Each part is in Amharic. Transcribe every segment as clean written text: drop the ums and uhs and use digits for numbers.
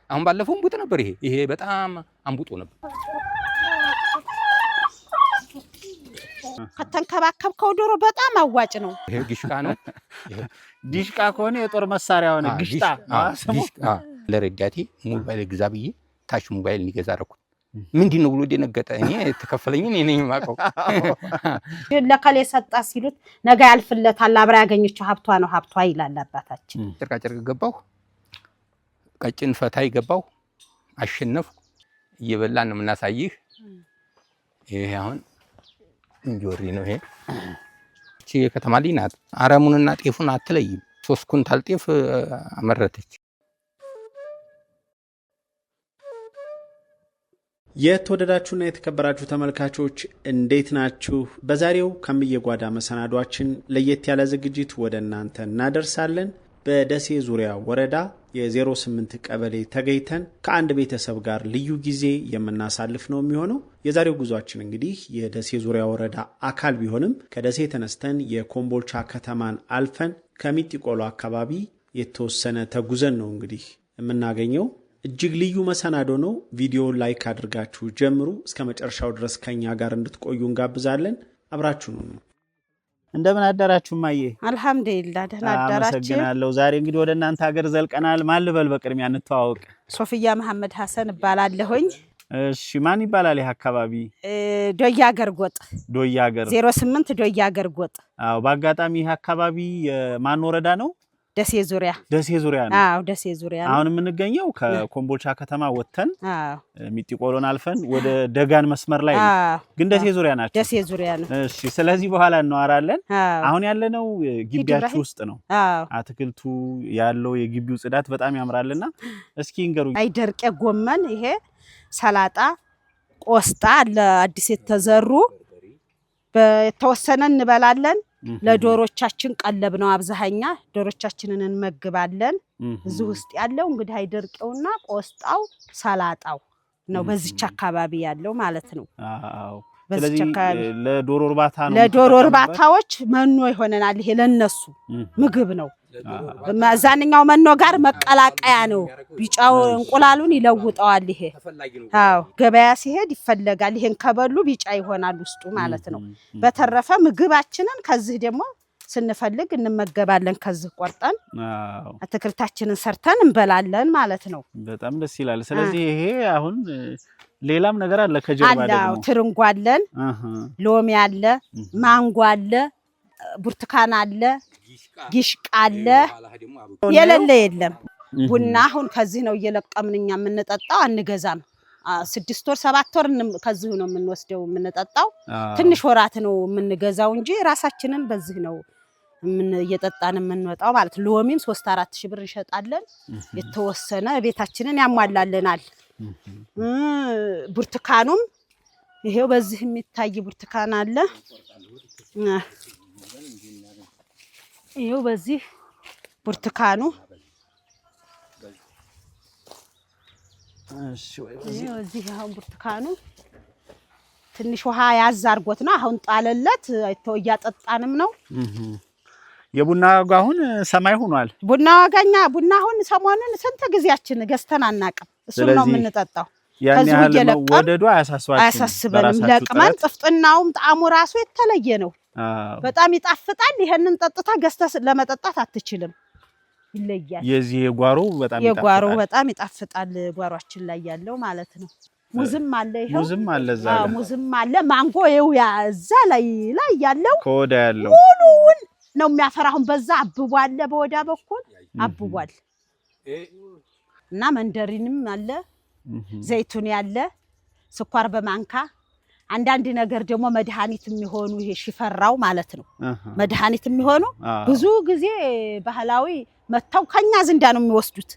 አሁን ባለፈው እንቡጥ ነበር ይሄ በጣም አንቡጦ ነበር ከተንከባከብከው ዶሮ በጣም አዋጭ ነው ይሄ ዲሽቃ ነው ዲሽቃ ከሆነ የጦር መሳሪያ ሆነ ግሽጣ ለረዳቴ ሞባይል ግዛብዬ ታች ሞባይል እንዲገዛ አደረኩት ምንድነው ብሎ ደነገጠ እኔ ተከፈለኝ እኔ ነኝ ማቀው ለከለ ሰጣ ሲሉት ነገ ያልፍለታል አብራ ያገኘችው ሀብቷ ነው ሀብቷ ይላል አባታችን ጨርቃጨርቅ ገባው ቀጭን ፈታይ ገባው አሸነፍኩ እየበላን ነው ምናሳይህ ይሄ አሁን እንጆሪ ነው ይሄ እቺ የከተማ ልጅ ናት አረሙንና ጤፉን አትለይም 3 ኩንታል ጤፍ አመረተች የተወደዳችሁና የተከበራችሁ ተመልካቾች እንዴት ናችሁ በዛሬው ከምየጓዳ መሰናዷችን ለየት ያለ ዝግጅት ወደ እናንተ እናደርሳለን በደሴ ዙሪያ ወረዳ የ08 ቀበሌ ተገኝተን ከአንድ ቤተሰብ ጋር ልዩ ጊዜ የምናሳልፍ ነው የሚሆነው የዛሬው ጉዟችን እንግዲህ የደሴ ዙሪያ ወረዳ አካል ቢሆንም ከደሴ ተነስተን የኮምቦልቻ ከተማን አልፈን ከሚጢቆሎ አካባቢ የተወሰነ ተጉዘን ነው እንግዲህ የምናገኘው እጅግ ልዩ መሰናዶ ነው ቪዲዮ ላይክ አድርጋችሁ ጀምሩ እስከ መጨረሻው ድረስ ከኛ ጋር እንድትቆዩ እንጋብዛለን አብራችሁ ነው እንደምን አደራችሁ ማዬ አልহামዱሊላህ ደህና አደራችሁ አመሰግናለሁ ዛሬ እንግዲህ ወደ እናንተ ሀገር ዘልቀናል ማን ልበል በቅድሚያ እንተዋወቅ ሶፊያ መሐመድ ሐሰን እባላለሁኝ እሺ ማን ይባላል ይሄ አካባቢ ዶያ ገርጎጥ 08 ዶያ ገርጎጥ አዎ በአጋጣሚ ይሄ አካባቢ ማን ወረዳ ነው ደሴ ዙሪያ ነው አዎ ደሴ ዙሪያ ነው አሁን የምንገኘው ከኮምቦልቻ ከተማ ወጥተን ሚጢቆሎን አልፈን ወደ ደጋን መስመር ላይ ግን ደሴ ዙሪያ ናቸው ደሴ ዙሪያ ነው እሺ ስለዚህ በኋላ እናወራለን አሁን ያለነው ግቢያችሁ ውስጥ ነው አትክልቱ ያለው የግቢው ጽዳት በጣም ያምራልና እስኪ እንገሩ አይደርቄ ጎመን ይሄ ሰላጣ ቆስጣ ለአዲስ የተዘሩ በተወሰነ እንበላለን ለዶሮቻችን ቀለብ ነው አብዛኛ ዶሮቻችንን እንመግባለን እዚህ ውስጥ ያለው እንግዲህ አይደርቀውና ቆስጣው ሰላጣው ነው በዚህች አካባቢ ያለው ማለት ነው አዎ ስለዚህ ለዶሮ እርባታ ነው ለዶሮ እርባታዎች መኖ ይሆነናል ይሄ ለነሱ ምግብ ነው ማዛንኛው መኖ ጋር መቀላቀያ ነው ቢጫው እንቁላሉን ይለውጣዋል ይሄ አዎ ገበያ ሲሄድ ይፈለጋል ይሄን ከበሉ ቢጫ ይሆናል ውስጡ ማለት ነው በተረፈ ምግባችንን ከዚህ ደግሞ ስንፈልግ እንመገባለን ከዚህ ቆርጠን አዎ አትክልታችንን ሰርተን እንበላለን ማለት ነው በጣም ደስ ይላል ስለዚህ ይሄ አሁን ሌላም ነገር አለ ከጀርባ ደግሞ አላው ትርንጓ አለን ሎሚ አለ ማንጎ አለ ብርቱካን አለ ጊሽቃ አለ የለለ የለም ቡና አሁን ከዚህ ነው እየለቀምንኛ የምንጠጣው አንገዛም 6 ወር 7 ወር ከዚህ ነው የምንወስደው የምንጠጣው ትንሽ ወራት ነው የምንገዛው እንጂ ራሳችንን በዚህ ነው እየጠጣን የምንወጣው ማለት ሎሚም 3-4 ሺህ ብር ይሸጣለን የተወሰነ ቤታችንን ያሟላልናል ብርቱካኑም ይሄው በዚህ የሚታይ ብርቱካን አለ ይሄው በዚህ ብርቱካኑ እሺ እዚህ አሁን ብርቱካኑ ትንሽ ውሃ ያዝ አርጎት ነው አሁን ጣለለት እያጠጣንም ነው የቡና ዋጋ አሁን ሰማይ ሆኗል ቡና ዋጋኛ ቡና አሁን ሰሞኑን ስንት ጊዜያችን ገዝተን አናቀም እሱ ነው የምንጠጣው ያን ያህል ወደዱ አያሳስበንም ለቅመን ጥፍጥናውም ጣዕሙ ራሱ የተለየ ነው በጣም ይጣፍጣል ይሄንን ጠጥታ ገዝተህ ለመጠጣት አትችልም ይለያል የዚህ የጓሮ በጣም ይጣፍጣል ጓሯችን ላይ ያለው ማለት ነው ሙዝም አለ ይሄው ሙዝም አለ ዛሬ ሙዝም አለ ማንጎ ይው ያዛ ላይ ያለው ኮዳ ያለው ሙሉውን ነው የሚያፈራውን በዛ አብቧል በወዳ በኩል አብቧል እና መንደሪንም አለ ዘይቱን ያለ ስኳር በማንካ አንዳንድ ነገር ደግሞ መድሃኒት የሚሆኑ ይሄ ሽፈራው ማለት ነው መድሃኒት የሚሆኑ ብዙ ጊዜ ባህላዊ መተው ከኛ ዘንዳ ነው የሚወስዱት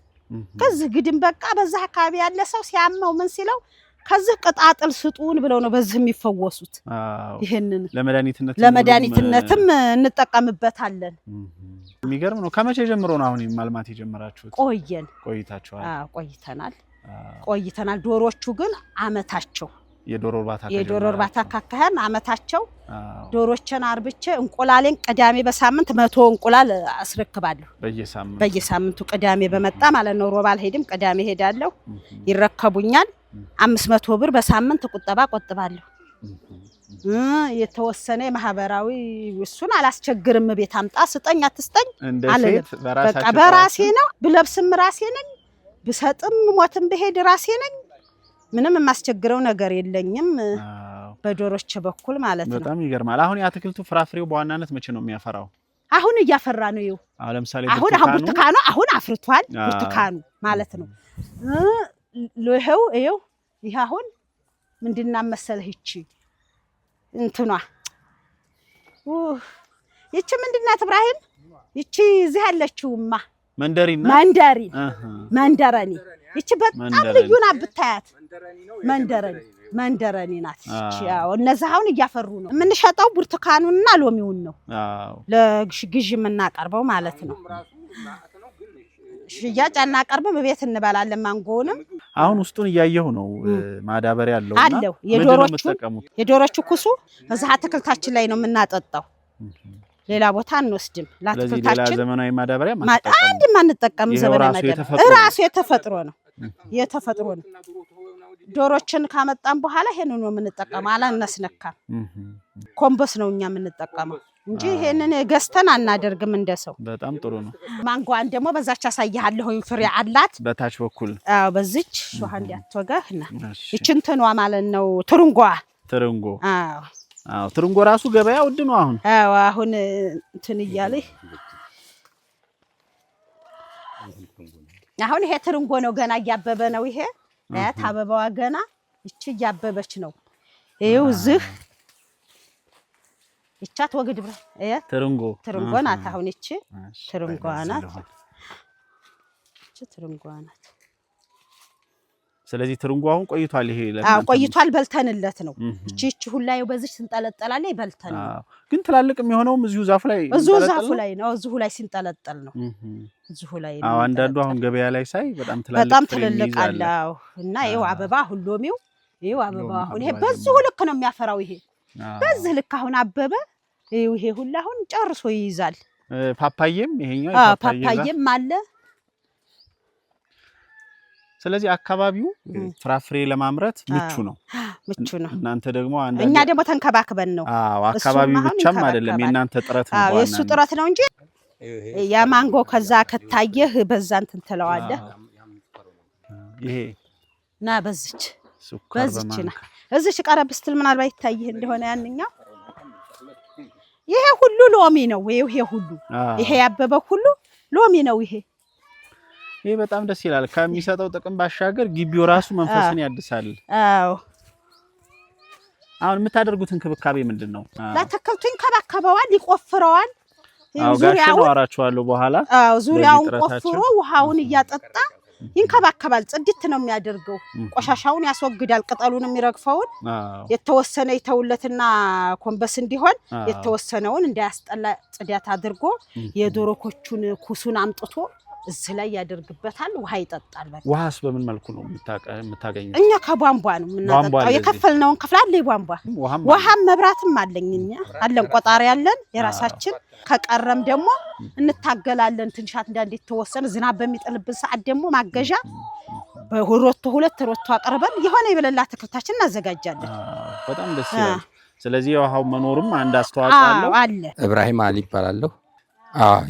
ከዚህ ግድም በቃ በዛ አካባቢ ያለ ሰው ሲያመው ምን ሲለው ከዚህ ቅጣጥል ስጡን ብለው ነው በዚህ የሚፈወሱት ይሄንን ለመድኃኒትነትም እንጠቀምበታለን የሚገርም ነው ከመቼ ጀምሮ ነው አሁን ማልማት የጀመራችሁት ቆይታችኋል ቆይተናል ዶሮቹ ግን አመታቸው የዶሮ እርባታ ካካሄን አመታቸው ዶሮችን አርብቼ እንቁላሌን ቅዳሜ በሳምንት 100 እንቁላል አስረክባለሁ በየሳምንቱ ቅዳሜ በመጣ ማለት ነው ሮብ አልሄድም ቅዳሜ ሄዳለሁ ይረከቡኛል 500 ብር በሳምንት ቁጠባ ቆጥባለሁ የተወሰነ ማህበራዊ እሱን አላስቸግርም ቤት አምጣ ስጠኝ አትስጠኝ አለለም በቃ በራሴ ነው ብለብስም ራሴ ነኝ ብሰጥም ሞትም በሄድ ራሴ ነኝ ምንም የማስቸግረው ነገር የለኝም በዶሮች በኩል ማለት ነው በጣም ይገርማል አሁን ያትክልቱ ፍራፍሬው በዋናነት መቼ ነው የሚያፈራው አሁን እያፈራ ነው ይው ለምሳሌ ብርቱካኑ አሁን አፍርቷል ብርቱካኑ ማለት ነው ይሄው ይሄ አሁን ምንድና መሰለህ እቺ እንትኗ ይቺ ምንድናት ኢብራሂም ይቺ እዚህ ያለችውማ መንደረኒ ይቺ በጣም ልዩ ናት ብታያት መንደረኒ ናት እቺ ያው እነዚህ አሁን እያፈሩ ነው የምንሸጠው ብርቱካኑንና ሎሚውን ነው ለግዥ የምናቀርበው ማለት ነው ሽያጭ አናቀርብም በቤት እንበላለን ማንጎውንም አሁን ውስጡን እያየሁ ነው ማዳበሪያ አለውና አለው የዶሮቹ ኩሱ በዛ አትክልታችን ላይ ነው የምናጠጣው ሌላ ቦታ አንወስድም ለአትክልታችን ሌላ ዘመናዊ ማዳበሪያ ማንጠቀም ዘመናዊ ማዳበሪያ ራሱ የተፈጥሮ ነው ዶሮችን ካመጣን በኋላ ይሄንን ነው የምንጠቀመው አላነስነካም ኮምቦስ ነው እኛ የምንጠቀመው እንጂ ይሄንን ገዝተን አናደርግም እንደሰው በጣም ጥሩ ነው ማንጎዋን ደግሞ በዛች አሳያለሁ ፍሬ አላት በታች በኩል በዚች ሹሃ እንዲያተወጋህና እቺንተኗ ማለት ነው ትርንጎ ትርንጎ ራሱ ገበያ ውድ ነው አሁን እንትን እያለ አሁን ይሄ ትርንጎ ነው ገና እያበበ ነው ይሄ አበባዋ ገና እቺ እያበበች ነው ይሄው ዝህ ይቻት ወግድ ብራ ትርንጎ ናት አሁን እቺ ትርንጎ ናት ስለዚህ ትርንጎ አሁን ቆይቷል ይሄ ቆይቷል በልተንለት ነው እቺ ሁላዩ በዚህ ሲንጠለጠላል በልተን ግን ትላልቅ የሚሆነውም እዚሁ ዛፍ ላይ እዚሁ ላይ ሲንጠለጠል ነው እዚሁ ላይ ነው አንዳንዱ አሁን ገበያ ላይ ሳይ በጣም ትልልቅ አለው እና ይሄው አበባ ሁሉሚው ይሄው አበባ አሁን ይሄ በዚሁ ልክ ነው የሚያፈራው ይሄ በዚህ ልክ አሁን አበበ ይሄ ሁሉ አሁን ጨርሶ ይይዛል ፓፓዬም ይሄኛው ፓፓዬም አለ ስለዚህ አካባቢው ፍራፍሬ ለማምረት ምቹ ነው እናንተ ደግሞ እኛ ደግሞ ተንከባክበን ነው አካባቢው ብቻም አይደለም የናንተ ጥረት ነው የሱ ጥረት ነው እንጂ ያ ማንጎ ከዛ ከታየህ በዛ እንትን ትለዋለህ ይሄ ና በዚች ና እዚች ቀረብ ስትል ምናልባት ይታይህ እንደሆነ ያንኛው ይሄ ሁሉ ሎሚ ነው ይሄ ሁሉ ይሄ ያበበ ሁሉ ሎሚ ነው ይሄ በጣም ደስ ይላል ከሚሰጠው ጥቅም ባሻገር ግቢው ራሱ መንፈስን ያድሳል አሁን የምታደርጉት እንክብካቤ ምንድነው ለተከልቱ እንከባከበዋል ይቆፍረዋል ዙሪያውን አወራቸዋለሁ በኋላ ዙሪያውን ቆፍሮ ውሃውን እያጠጣ ይንከባከባል ጽድት ነው የሚያደርገው ቆሻሻውን ያስወግዳል ቅጠሉን የሚረግፈውን የተወሰነ ይተውለትና ኮምበስ እንዲሆን የተወሰነውን እንዳያስጠላ ጽዳት አድርጎ የዶሮኮቹን ኩሱን አምጥቶ እዚህ ላይ ያደርግበታል ውሃ ይጠጣል በቃ ውሃስ በምን መልኩ ነው የምታገኙት እኛ ከቧንቧ ነው የምናጠጣው የከፈልነውን ከፍላል ይቧንቧ ውሃም መብራትም አለኝኛ አለን ቆጣሪ ያለን የራሳችን ከቀረም ደግሞ እንታገላለን ትንሻት እንዳንዴ ተወሰነ ዝናብ በሚጥልብን ሰዓት ደግሞ ማገዣ ሁለት ሮቶ አቀርበን የሆነ ይበለላ ተክልታችን እናዘጋጃለን በጣም ደስ ይላል ስለዚህ ውሃው መኖርም አንድ አስተዋጽኦ አለ ኢብራሂም አሊ ይባላልው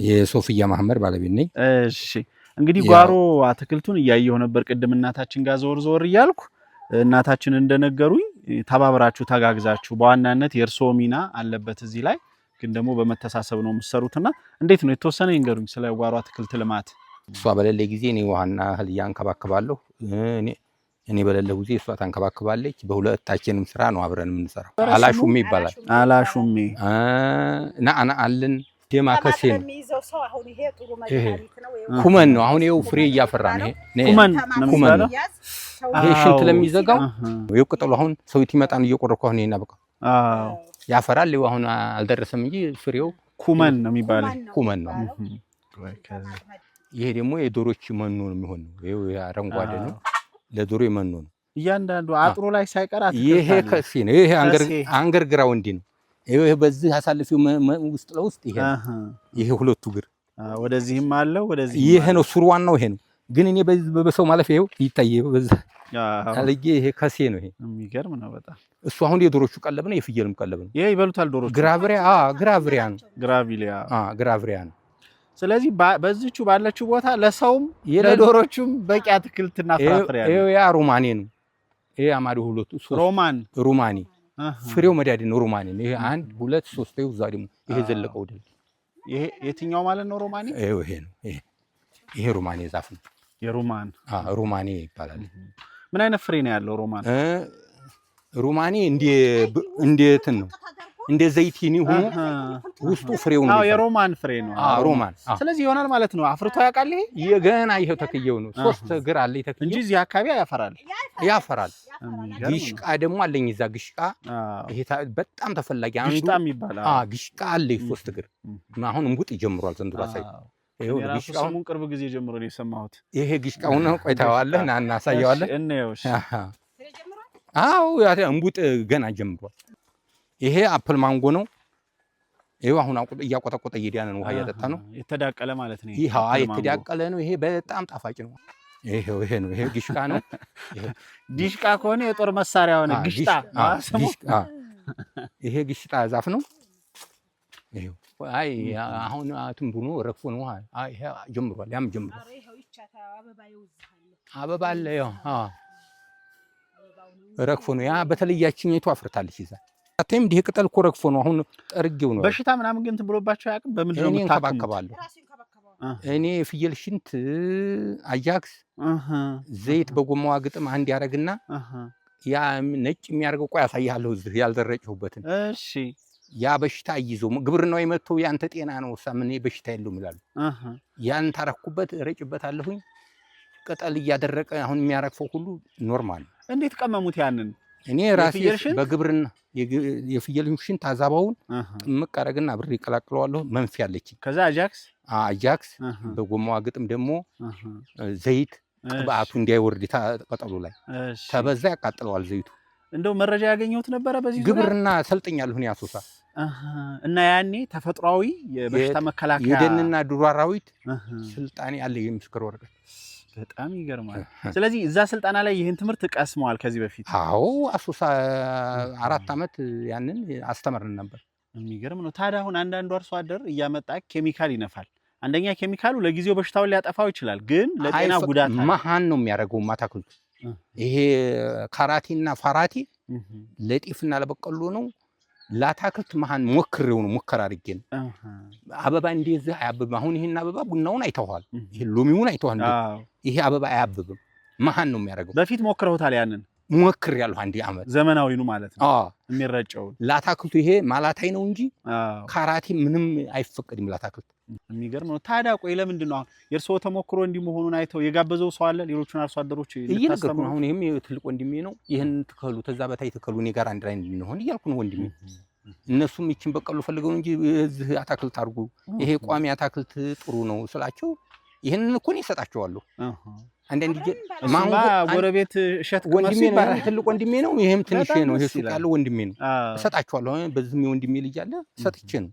የሶፊያ ማህመድ ባለቤት ነኝ እሺ እንግዲህ ጓሮ አትክልቱን እያየሁ ነበር ቅድም እናታችን ጋር ዞር እያልኩ እናታችን እንደነገሩኝ ተባብራችሁ ተጋግዛችሁ በዋናነት የርሶ ሚና አለበት እዚህ ላይ ግን ደግሞ በመተሳሰብ ነው የምትሰሩትና እንዴት ነው የተወሰነ ይንገሩኝ ስለ ጓሮ አትክልት ልማት እሷ በሌለ ጊዜ እኔ ውሃና እህል ያንከባከባለሁ እኔ በሌለ ጊዜ እሷ ታንከባከባለች በሁለታችንም ስራ ነው አብረን የምንሰራው አላሹሜ ይባላል አላሹሜ አና አለን ደማከሴ ነው ኩመን ነው አሁን ይሄው ፍሬ እያፈራ ነው ኩመን ነው ይሄ ሽንት ለሚዘጋው ይሄው ቅጠሉ አሁን ሰውት ይመጣን እየቆረኩ አሁን ይሄና በቃ ያፈራል ይሄው አሁን አልደረሰም እንጂ ፍሬው ኩመን ነው የሚባለው ኩመን ነው ይሄ ደግሞ የዶሮች መኖ ነው የሚሆነው ይሄው አረንጓዴ ነው ለዶሮ መኖ ነው እያንዳንዱ አጥሩ ላይ ሳይቀር አትክልት ይሄ ከሲ ነው። ይሄ አንገር ግራውንድ ነው። ይሄ በዚህ አሳልፊው ውስጥ ለውስጥ ይሄ ሁለቱ ግር ወደዚህም አለው ወደዚህ ይሄ ነው ሱሩ ዋናው ይሄ ነው። ግን እኔ በሰው ማለፍ ይሄው ይታየ በዛ አለጌ ይሄ ከሴ ነው። ይሄ የሚገርም ነው በጣም። እሱ አሁን የዶሮቹ ቀለብ ነው፣ የፍየልም ቀለብ ነው። ይሄ ይበሉታል ዶሮቹ። ግራቪሊያ ነው። ግራቪሊያ ነው። ስለዚህ በዚህቹ ባለችው ቦታ ለሰውም ለዶሮቹም በቂ አትክልትና ፍራፍሬ ያለው። ይሄ ያ ሮማኔ ነው። ይሄ አማዱ ሁለቱ ሮማኔ ፍሬው መዳዲ ነው። ሮማኔ ነው። ይሄ 1 2 3 ይኸው እዛ ደግሞ ይሄ ዘለቀው ደል ይሄ የትኛው ማለት ነው? ሮማኔ ይሄ ነው። ይሄ ሮማኔ ዛፍ ነው። ሮማኔ ይባላል። ምን አይነት ፍሬ ነው ያለው ሮማኔ? ሮማኔ እንዴትን ነው እንደ ዘይቲኒ ሆኖ ውስጡ ፍሬው ነው። የሮማን ፍሬ ነው። ሮማን ስለዚህ ይሆናል ማለት ነው። አፍርቶ ያውቃል። ይሄ ገና ይሄው ተክየው ነው። 3 እግር አለ ተክየው እንጂ እዚህ አካባቢ ያፈራል። ግሽቃ ደግሞ አለኝ እዛ ግሽቃ። ይሄ በጣም ተፈላጊ አንዱ ግሽጣ የሚባል ግሽቃ አለ 3 እግር። አሁን እንቡጥ ጀምሯል ዘንድሮ አሳይ። ይሄው ግሽቃውን ቅርብ ጊዜ ጀምሮ ነው የሰማሁት። ይሄ ግሽቃው ነው። ቆይታዋለህ ና እናሳየዋለን። እንየውሽ። እንቡጥ ገና ጀምሯል። ይሄ አፕል ማንጎ ነው። ይሄው አሁን እያቆጠቆጠ እየዳነ ነው። ውሃ እያጠጣ ነው። የተዳቀለ ማለት ነው። ይሄ የተዳቀለ ነው። ይሄ በጣም ጣፋጭ ነው። ይሄ ነው። ይሄ ግሽቃ ነው። ዲሽቃ ከሆነ የጦር መሳሪያ ሆነ ግሽጣ። ይሄ ግሽጣ ዛፍ ነው። ይሄው አሁን ትንቡኖ ረግፎ ነው። ይሄ ጀምሯል። ያም ጀምሯል። አበባ አለ። ረግፎ ነው። ያ በተለያችኝቱ አፍርታለች ይዛ አተም ዲህ ቅጠል እኮ ረግፎ ነው። አሁን ጠርጌው ነው። በሽታ ምናምን ግን ብሎባቸው አያውቅም። በምንድን ነው የምታከባለው? እኔ ፍየል ሽንት አጃክስ ዘይት በጎማዋ ግጥም አንድ ያረግና ያ ነጭ የሚያርገው ቆይ ያሳያለሁ እዚህ ያልደረጨሁበትን። እሺ ያ በሽታ ይዞ ግብርናው የመተው ያንተ ጤና ነው ሳምን በሽታ የለውም ይላሉ። ያን ታረኩበት ረጭበታለሁኝ ቅጠል እያደረቀ አሁን የሚያረግፈው ሁሉ ኖርማል። እንዴት ቀመሙት ያንን? እኔ ራሴ በግብርና የፍየልን ሽንት አዛባውን ጥምቅ አረግና ብር ይቀላቅለዋለሁ። መንፊ ያለች ከዛ አጃክስ በጎማዋ ግጥም ደግሞ ዘይት ቅባቱ እንዳይወርድ ተቀጠሉ ላይ ተበዛ ያቃጥለዋል ዘይቱ። እንደው መረጃ ያገኘሁት ነበረ በዚህ ግብርና ሰልጠኛለሁ እኔ አሶሳ እና ያኔ ተፈጥሯዊ የበሽታ መከላከያ የደንና ዱር አራዊት ስልጣኔ አለ የምስክር ወረቀት። በጣም ይገርማል። ስለዚህ እዛ ስልጣና ላይ ይህን ትምህርት ቀስመዋል ከዚህ በፊት? አዎ አሶሳ 4 ዓመት ያንን አስተምርን ነበር። የሚገርም ነው። ታዲያ አሁን አንዳንዱ አርሶ አደር እያመጣ ኬሚካል ይነፋል። አንደኛ ኬሚካሉ ለጊዜው በሽታውን ሊያጠፋው ይችላል፣ ግን ለጤና ጉዳት አለ። መሃን ነው የሚያደርገው አታክልቱ። ይሄ ካራቲና ፋራቲ ለጤፍና ለበቀሎ ነው። ለአታክልት መሃን ሞክሬው ነው ሙከራ አድርጌ ነው። አበባ እንደዚህ አያብብም። አሁን ይሄን አበባ ቡናውን አይተዋል፣ ይሄ ሎሚውን አይተዋል። ይሄ አበባ አያብብም፣ መሃን ነው የሚያደርገው። በፊት ሞክረውታል? ያንን ሞክሬያለሁ አንድ ዓመት። ዘመናዊ ነው ማለት ነው የሚረጨው ለአታክልቱ። ይሄ ማላታይ ነው እንጂ ካራቲ ምንም አይፈቀድም ለአታክልት። የሚገርም ነው። ታዲያ ቆይ ለምንድን ነው አሁን የእርስዎ ተሞክሮ እንዲህ መሆኑን አይተው የጋበዘው ሰው አለ? ሌሎቹን አርሶ አደሮች እየነገርኩ ነው። አሁን ይሄም ትልቅ ወንድሜ ነው። ይሄን ትከሉ ተዛ በታይ ትከሉ እኔ ጋር አንድ ላይ እንድንሆን እያልኩ ነው ወንድሜ። እነሱም ይችን በቀሉ ፈልገው እንጂ እዚህ አታክልት አድርጉ፣ ይሄ ቋሚ አታክልት ጥሩ ነው ስላቸው ይሄንን እኮ ነው ይሰጣቸዋለሁ። አንዳንድ ማንጎ ጎረቤት እሸት ወንድሜ ነው፣ ትልቅ ወንድሜ ነው። ይሄም ትንሽ ነው። ይሄ ሱቅ ያለው ወንድሜ ነው። እሰጣቸዋለሁ። በዚህም ወንድሜ ልጅ አለ ሰጥቼ ነው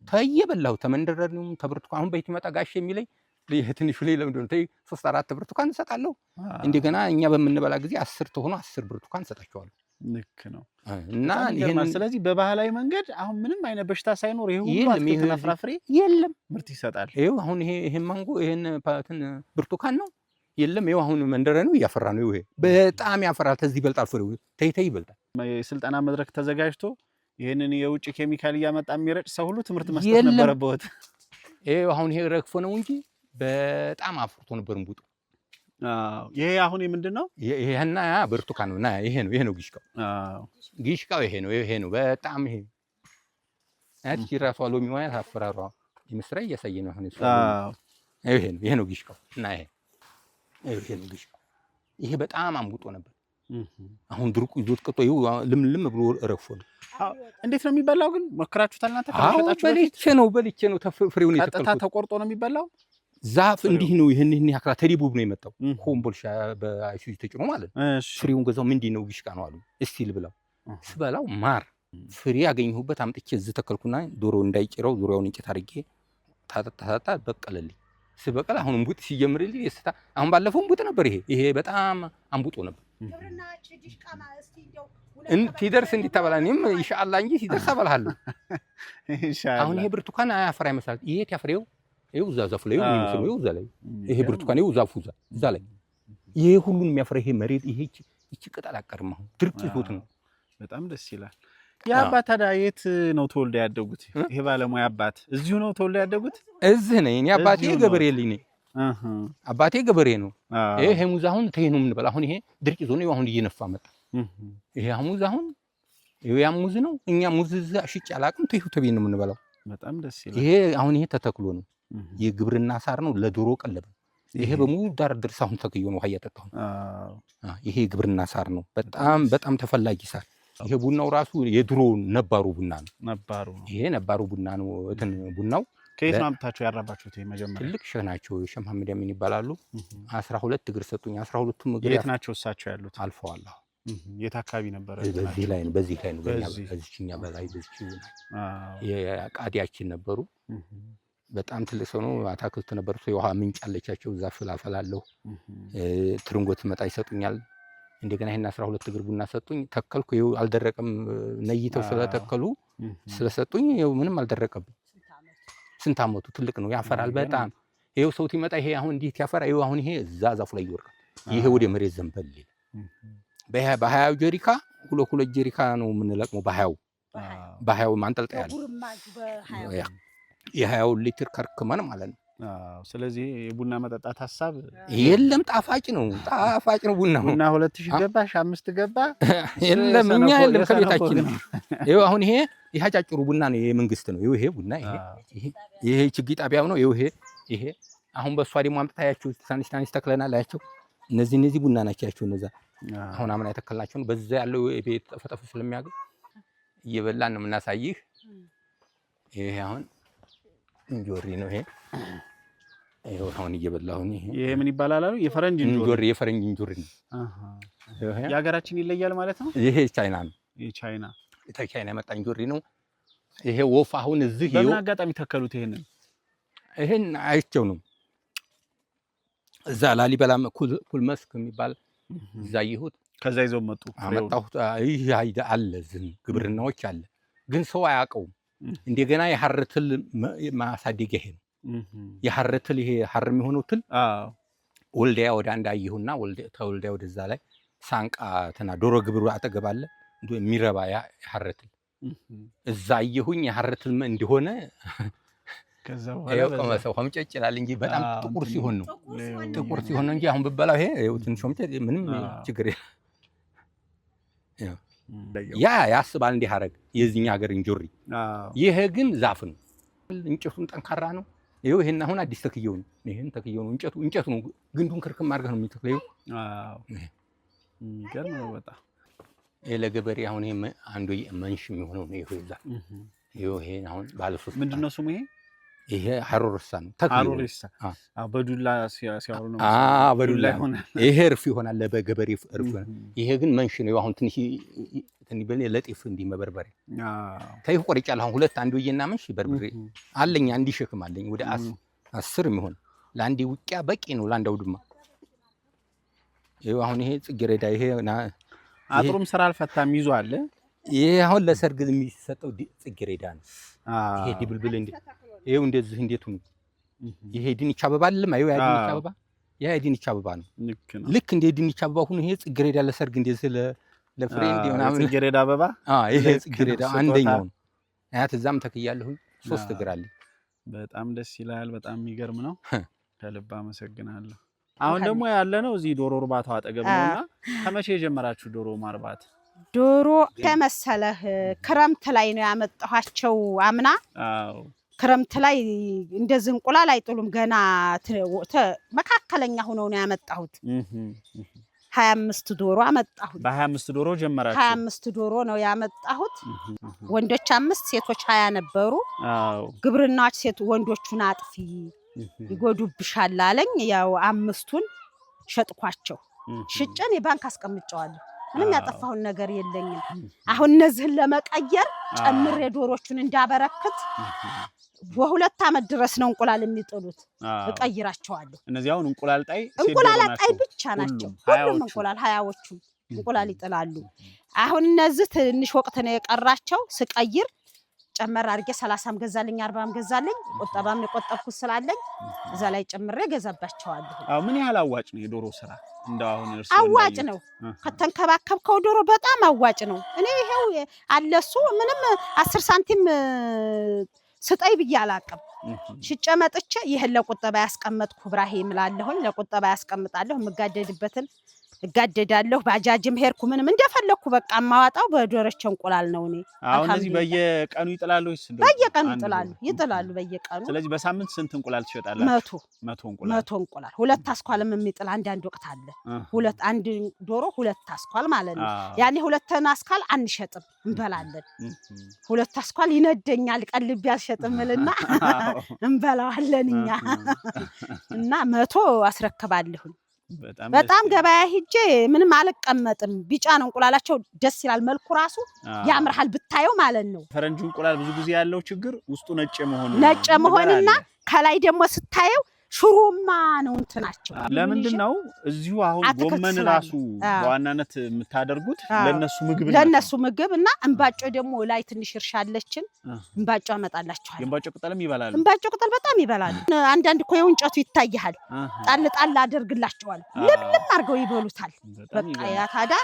ተየበላሁ ተመንደረንም ተብርቱካን። አሁን በይት መጣ ጋሽ የሚለኝ ይሄ ትንሹ ላይ ለምንድን ነው ተይ 3-4 ብርቱካን እሰጣለሁ። እንደገና እኛ በምንበላ ጊዜ 10 ተሆኖ 10 ብርቱካን እሰጣቸዋለሁ። ልክ ነው። እና ይሄን ስለዚህ በባህላዊ መንገድ አሁን ምንም አይነት በሽታ ሳይኖር ይሄ ሁሉ አትክልትና ፍራፍሬ የለም ምርት ይሰጣል። ይሄው አሁን ይሄ ማንጎ ይሄን ፓትን ብርቱካን ነው የለም። ይሄው አሁን መንደረ ነው እያፈራ ነው። ይሄ በጣም ያፈራል። ተዚህ ይበልጣል። ፍሬው ተይ ይበልጣል። የስልጠና መድረክ ተዘጋጅቶ ይሄንን የውጭ ኬሚካል እያመጣ የሚረጭ ሰው ሁሉ ትምህርት መስጠት ነበረበት። ይሄው አሁን ይሄ ረግፎ ነው እንጂ በጣም አፍርቶ ነበር እንቡጡ። ይሄ አሁን ምንድነው? ይሄና ብርቱካን ነው። ይሄ ነው ግሽቃው። ግሽቃው ይሄ ነው በጣም ይሄ አትጂ ራሱ ሎሚ ማለት አፈራሯ ይመስራ እያሳየ ነው። አሁን ይሄ ነው ግሽቃው እና ይሄ ነው ግሽቃው። ይሄ በጣም አንቡጦ ነበር። አሁን ድርቁ ይዞት ቀጦ ልምልም ብሎ ረግፎ ነው። እንዴት ነው የሚበላው ግን? ሞክራችሁታል እናንተ? ከመሸጣችሁ በልቼ ነው ፍሬውን ቀጥታ ተቆርጦ ነው የሚበላው? ዛፍ እንዲህ ነው ይሄን ያክላ ተዲቡብ ነው የመጣው ኮምቦልሻ በአይሱዚ ተጭኖ ማለት ነው ፍሬውን ገዛው ምንድን ነው ግሽቃ ነው አሉ እስቲ ልብላው ስበላው ማር ፍሬ ያገኘሁበት አምጥቼ እዚህ ተከልኩና ዶሮ እንዳይጭረው ዙሪያውን እንጨት አድርጌ ታጣ በቀለልኝ ስበቀል አሁን እንቡጥ ሲጀምርልኝ እስታ አሁን ባለፈው እንቡጥ ነበር ይሄ በጣም አንቡጦ ነበር ግብርና ጭዲሽ ቃማ እስቲ እንደው ሲደርስ እንዲታበላኝም ኢንሻአላህ እንጂ ሲደርስ አበላሃለሁ ኢንሻአላህ አሁን ይሄ ብርቱካን አያፈራ ይመስላል ይሄ ያፈሬው ይኸው እዛ ዛፉ ላይ ነው እዛ ላይ ይሄ ብርቱካን ይኸው ዛፉ እዛ ላይ ይሄ ሁሉን የሚያፈራ ይሄ መሬት ይሄ እቺ ቅጠል አቀርማ አሁን ድርቅ ይዞት ነው በጣም ደስ ይላል የአባት ታዲያ የት ነው ተወልደ ያደጉት ይሄ ባለሙያ አባት እዚሁ ነው ተወልደ ያደጉት እዚህ ነኝ እኔ አባቴ ገበሬ ልኝ ነኝ አባቴ ገበሬ ነው ይሄ ሙዝ አሁን ተይ ነው የምንበላ አሁን ይሄ ድርቅ ይዞ ነው አሁን እየነፋ መጣ ይሄ ሙዝ አሁን ይሄ ሙዝ ነው እኛ ሙዝ ሽጭ አላቅም ተይሁ ተቤ ነው የምንበላው በጣም ደስ ይላል ይሄ አሁን ይሄ ተተክሎ ነው የግብርና ሳር ነው ለዶሮ ቀለብ ይሄ በሙሉ ዳር ድረስ አሁን ተከዮ ነው ሀያ ተጣው ይሄ ግብርና ሳር ነው በጣም ተፈላጊ ሳር ይሄ ቡናው ራሱ የድሮ ነባሩ ቡና ነው ይሄ ነባሩ ቡና ነው እንትን ቡናው ከየት ማምጣታችሁ ያራባችሁት ይሄ መጀመሪያ ትልቅ ሸህ ናቸው ሸህ መሐመድ ያሚን ይባላሉ 12 እግር ሰጡኝ 12ቱም እግር የት ናቸው እሳቸው ያሉት አልፈዋል የት አካባቢ ነበር በዚህ ላይ ነው በዚህኛ በላይ በዚህ የቃዲያችን ነበሩ በጣም ትልቅ ሰው ነው አታክልት ነበር ሰው የውሃ ምንጭ አለቻቸው ዛፍ ላፈላለሁ ትርንጎት መጣ ይሰጡኛል እንደገና ይሄን 12 እግር ቡና ሰጡኝ ተከልኩ ይው አልደረቀም ነይተው ስለተከሉ ስለሰጡኝ ይው ምንም አልደረቀም ስንት አመቱ ትልቅ ነው ያፈራል በጣም ይው ሰው ሲመጣ ይሄ አሁን እንዴት ያፈራ ይው አሁን ይሄ ዛፉ ላይ ይወርቃል ይሄ ወደ መሬት ዘንበል በ20 ጀሪካ ሁለት ጀሪካ ነው የምንለቅመው በ20 ማንጠልጣያ ያለ የ20 ሊትር ከርክመን ማለት ነው ስለዚህ የቡና መጠጣት ሐሳብ የለም ጣፋጭ ነው ቡና 2000 ገባ 5 ገባ የለም እኛ የለም ከቤታችን ይሄው አሁን ይሄ ያጫጭሩ ቡና ነው የመንግስት ነው ይሄ ቡና ይሄ ችግኝ ጣቢያው ነው ይሄ አሁን በሷ ደግሞ አምጥታያችሁ ታንሽ ተክለናል አያቸው እነዚህ ቡና ናቸው ያቸው እነዛ አሁን አምና የተከልናቸው ነው በዛ ያለው የቤት ተፈጠፉ ስለሚያገ እየበላን ነው የምናሳይህ ይሄ አሁን እንጆሪ ነው ይሄ አሁን እየበላሁኝ ይሄ ምን ይባላል አሉ የፈረንጅ እንጆሪ ነው የሀገራችን ይለያል ማለት ነው ይሄ ቻይና ነው ቻይና የመጣ እንጆሪ ነው ይሄ ወፍ አሁን እዚህ በምን አጋጣሚ ተከሉት ይሄን አይቸው ነው እዛ ላሊበላ ኩልመስክ የሚባል እዛ ይሁት ከዛ ይዘው መጡ አመጣሁት ይሄ አለ ዝም ግብርናዎች አለ ግን ሰው አያውቀውም እንደገና የሐርትል ማሳደጊያ ይሄ ነው የሐርትል ይሄ ሐር የሚሆነው ትል ወልዲያ ወደ አንድ አይሁና ወልዲያ ወደዛ ላይ ሳንቃ ተና ዶሮ ግብሩ አጠገብ አለ የሚረባ የሐርትል እዛ አይሁኝ የሐርትል እንደሆነ ከዛው ሰው ሆምጨጭ ይላል እንጂ በጣም ጥቁር ሲሆን ነው እንጂ አሁን በበላው ይሄ ትንሽ ሆምጨጭ ምንም ችግር የለም ያስባል እንዲህ አረግ የዚህኛ ሀገር እንጆሪ ይሄ ግን ዛፍ ነው እንጨቱን ጠንካራ ነው ይሄን አሁን አዲስ ተክየው ነው ይሄን ተክየው ነው እንጨቱ ነው ግንዱን ክርክም አድርገህ ነው የሚተክለው የሚገርም ነው በጣም ለገበሬ አሁን ይሄ አንዱ መንሽ የሚሆነው ነው ይሄ አሁን ባለ 3 ምንድነው ስሙ ይሄ ሐሮርሳ ነው ሐሮርሳ በዱላ ሲያወሩ ነው በዱላ ይሆናል ይሄ እርፍ ይሆናል ለበገበሬ እርፍ ይሄ ግን መንሽ ነው አሁን ትንሽ በኔ ለጤፍ እንዲመበርበሬ ታይሁ ቆርጫለሁ አሁን ሁለት አንዱ ወየና መንሽ በርበሬ አለኝ አንድ ሸክም አለኝ ወደ 10 የሚሆን ለአንዴ ውቂያ በቂ ነው ለአንዳው ድማ አሁን ይሄ ጽጌረዳ ይሄ አጥሩም ስራ አልፈታም ይዟል ይሄ አሁን ለሰርግ የሚሰጠው ጽጌረዳ ነው ይሄ ድብልብል ይሄው እንደዚህ እንዴት ነው ይሄ ድንች አበባ አይደለም አይው ያድንች አበባ ያ ድንች አበባ ነው ልክ እንደ ድንች አበባ ሆኖ ይሄ ጽጌረዳ ለሰርግ እንደዚህ ለፍሬንድ ምናምን ጽጌረዳ አበባ ይሄ ጽጌረዳ አንደኛው ነው አያት እዛም ተክያለሁ 3 እግር አለ በጣም ደስ ይላል በጣም የሚገርም ነው ከልብ አመሰግናለሁ አሁን ደግሞ ያለ ነው እዚህ ዶሮ እርባታው አጠገብ ነውና ከመቼ ጀመራችሁ ዶሮ ማርባት ዶሮ ከመሰለህ ክረምት ላይ ነው ያመጣኋቸው አምና ክረምት ላይ እንደዚህ እንቁላል አይጥሉም ገና መካከለኛ ሆነው ነው ያመጣሁት 25 ዶሮ አመጣሁት በ25 ዶሮ ጀመራችሁ 25 ዶሮ ነው ያመጣሁት ወንዶች 5 ሴቶች 20 ነበሩ ግብርናዎች ሴት ወንዶቹን አጥፊ ይጎዱብሻል አለኝ። ያው 5ቱን ሸጥኳቸው። ሽጨን የባንክ አስቀምጫዋለሁ። ምንም ያጠፋውን ነገር የለኝም። አሁን እነዚህን ለመቀየር ጨምሬ ዶሮቹን እንዳበረክት በ2 አመት ድረስ ነው እንቁላል የሚጥሉት። እቀይራቸዋለሁ። እነዚህ አሁን እንቁላል ጣይ ብቻ ናቸው። ሁሉም እንቁላል 20ዎቹም እንቁላል ይጥላሉ። አሁን እነዚህ ትንሽ ወቅት ነው የቀራቸው። ስቀይር ጨመር አድርጌ 30ም ገዛልኝ 40ም ገዛልኝ። ቁጠባም የቆጠብኩት ስላለኝ እዛ ላይ ጨምሬ ገዛባቸዋለሁ። ምን ያህል አዋጭ ነው የዶሮ ስራ? እንደው አሁን አዋጭ ነው ከተንከባከብከው ዶሮ በጣም አዋጭ ነው። እኔ ይሄው አለሱ ምንም 10 ሳንቲም ስጠይ ብዬ አላቅም። ሽጬ መጥቼ ይሄን ለቁጠባ ያስቀመጥኩ ኢብራሂም ላለሁኝ ለቁጠባ ያስቀምጣለሁ። የምጋደድበትን እጋደዳለሁ። ባጃጅም ሄርኩ ምንም እንደፈለኩ በቃ ማዋጣው በዶሮቼ እንቁላል ነው። እኔ አሁን እዚህ በየቀኑ ይጥላሉ ወይስ እንደው? በየቀኑ ይጥላሉ በየቀኑ። ስለዚህ በሳምንት ስንት እንቁላል ትሸጣላችሁ? 100 እንቁላል። 100 እንቁላል 2 አስኳልም የሚጥል አንድ ወቅት አለ። አንድ ዶሮ 2 አስኳል ማለት ነው። ያኔ 2 አስኳል አንሸጥም እንበላለን። 2 አስኳል ይነደኛል ቀልብ ያልሸጥምልና እንበላዋለን እኛ እና 100 አስረክባለሁ። በጣም ገበያ ሂጄ ምንም አልቀመጥም። ቢጫ ነው እንቁላላቸው፣ ደስ ይላል። መልኩ ራሱ ያምራል ብታየው ማለት ነው። ፈረንጅ እንቁላል ብዙ ጊዜ ያለው ችግር ውስጡ ነጭ መሆንና ከላይ ደግሞ ስታየው ሽሮማ ነው እንትናቸው። ለምንድን ነው እዚሁ አሁን ጎመን ራሱ በዋናነት የምታደርጉት ለነሱ ምግብ እና እንባጮ ደግሞ ላይ ትንሽ እርሻ አለችን። እንባጮ አመጣላችኋል። እንባጮ ቅጠልም ይበላሉ። እንባጮ ቅጠል በጣም ይበላሉ። አንዳንድ እኮ የእንጨቱ ይታያል። ጣል ጣል አደርግላቸዋል። ለምንም አድርገው ይበሉታል። በቃ ያ ታዲያ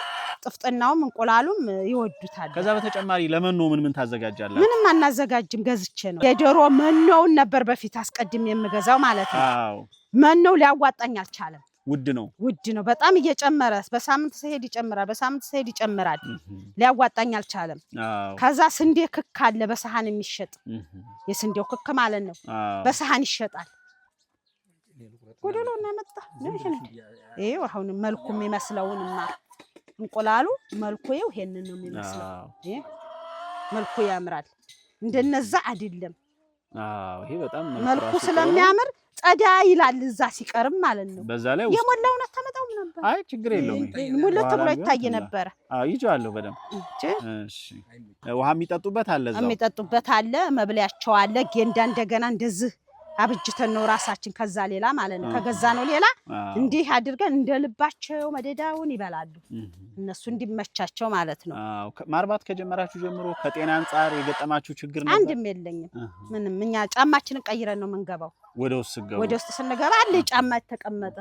ጥፍጥናውም እንቁላሉም ይወዱታል። ከዛ በተጨማሪ ለመኖ ምን ታዘጋጃላችሁ? ምንም አናዘጋጅም፣ ገዝቼ ነው። የዶሮ መኖውን ነበር በፊት አስቀድም የምገዛው ማለት ነው። መኖው ሊያዋጣኝ አልቻለም። ውድ ነው በጣም እየጨመረ በሳምንት ሲሄድ ይጨምራል። ሊያዋጣኝ አልቻለም። ከዛ ስንዴ ክክ አለ በሰሃን የሚሸጥ የስንዴው ክክ ማለት ነው። በሰሃን ይሸጣል። ጎደሎና መጣ ይሄው አሁን መልኩ የሚመስለውንና እንቁላሉ መልኩ ይሄንን ነው የሚመስለው። መልኩ ያምራል። እንደነዛ አይደለም። ይሄ በጣም መልኩ ስለሚያምር ጸዳ ይላል እዛ ሲቀርም ማለት ነው። በዛ ላይ የሞላውን አታመጣው ነበር። አይ ችግር የለውም። ሙሉ ተብሎ ይታይ ነበር። ይጫለው በደም። እሺ ውሃ የሚጠጡበት አለ፣ እዛው የሚጠጡበት አለ፣ መብለያቸው አለ። ጌንዳ እንደገና እንደዚህ አብጅተን ነው ራሳችን ከዛ ሌላ ማለት ነው። ከገዛ ነው ሌላ እንዲህ አድርገን እንደልባቸው መደዳውን ይበላሉ። እነሱ እንዲመቻቸው ማለት ነው። ማርባት ከጀመራችሁ ጀምሮ ከጤና አንፃር የገጠማችሁ ችግር ነበር? አንድም የለኝም ምንም። እኛ ጫማችንን ቀይረን ነው የምንገባው። ወደ ውስጥ ስንገባ አለ ጫማ ተቀመጠ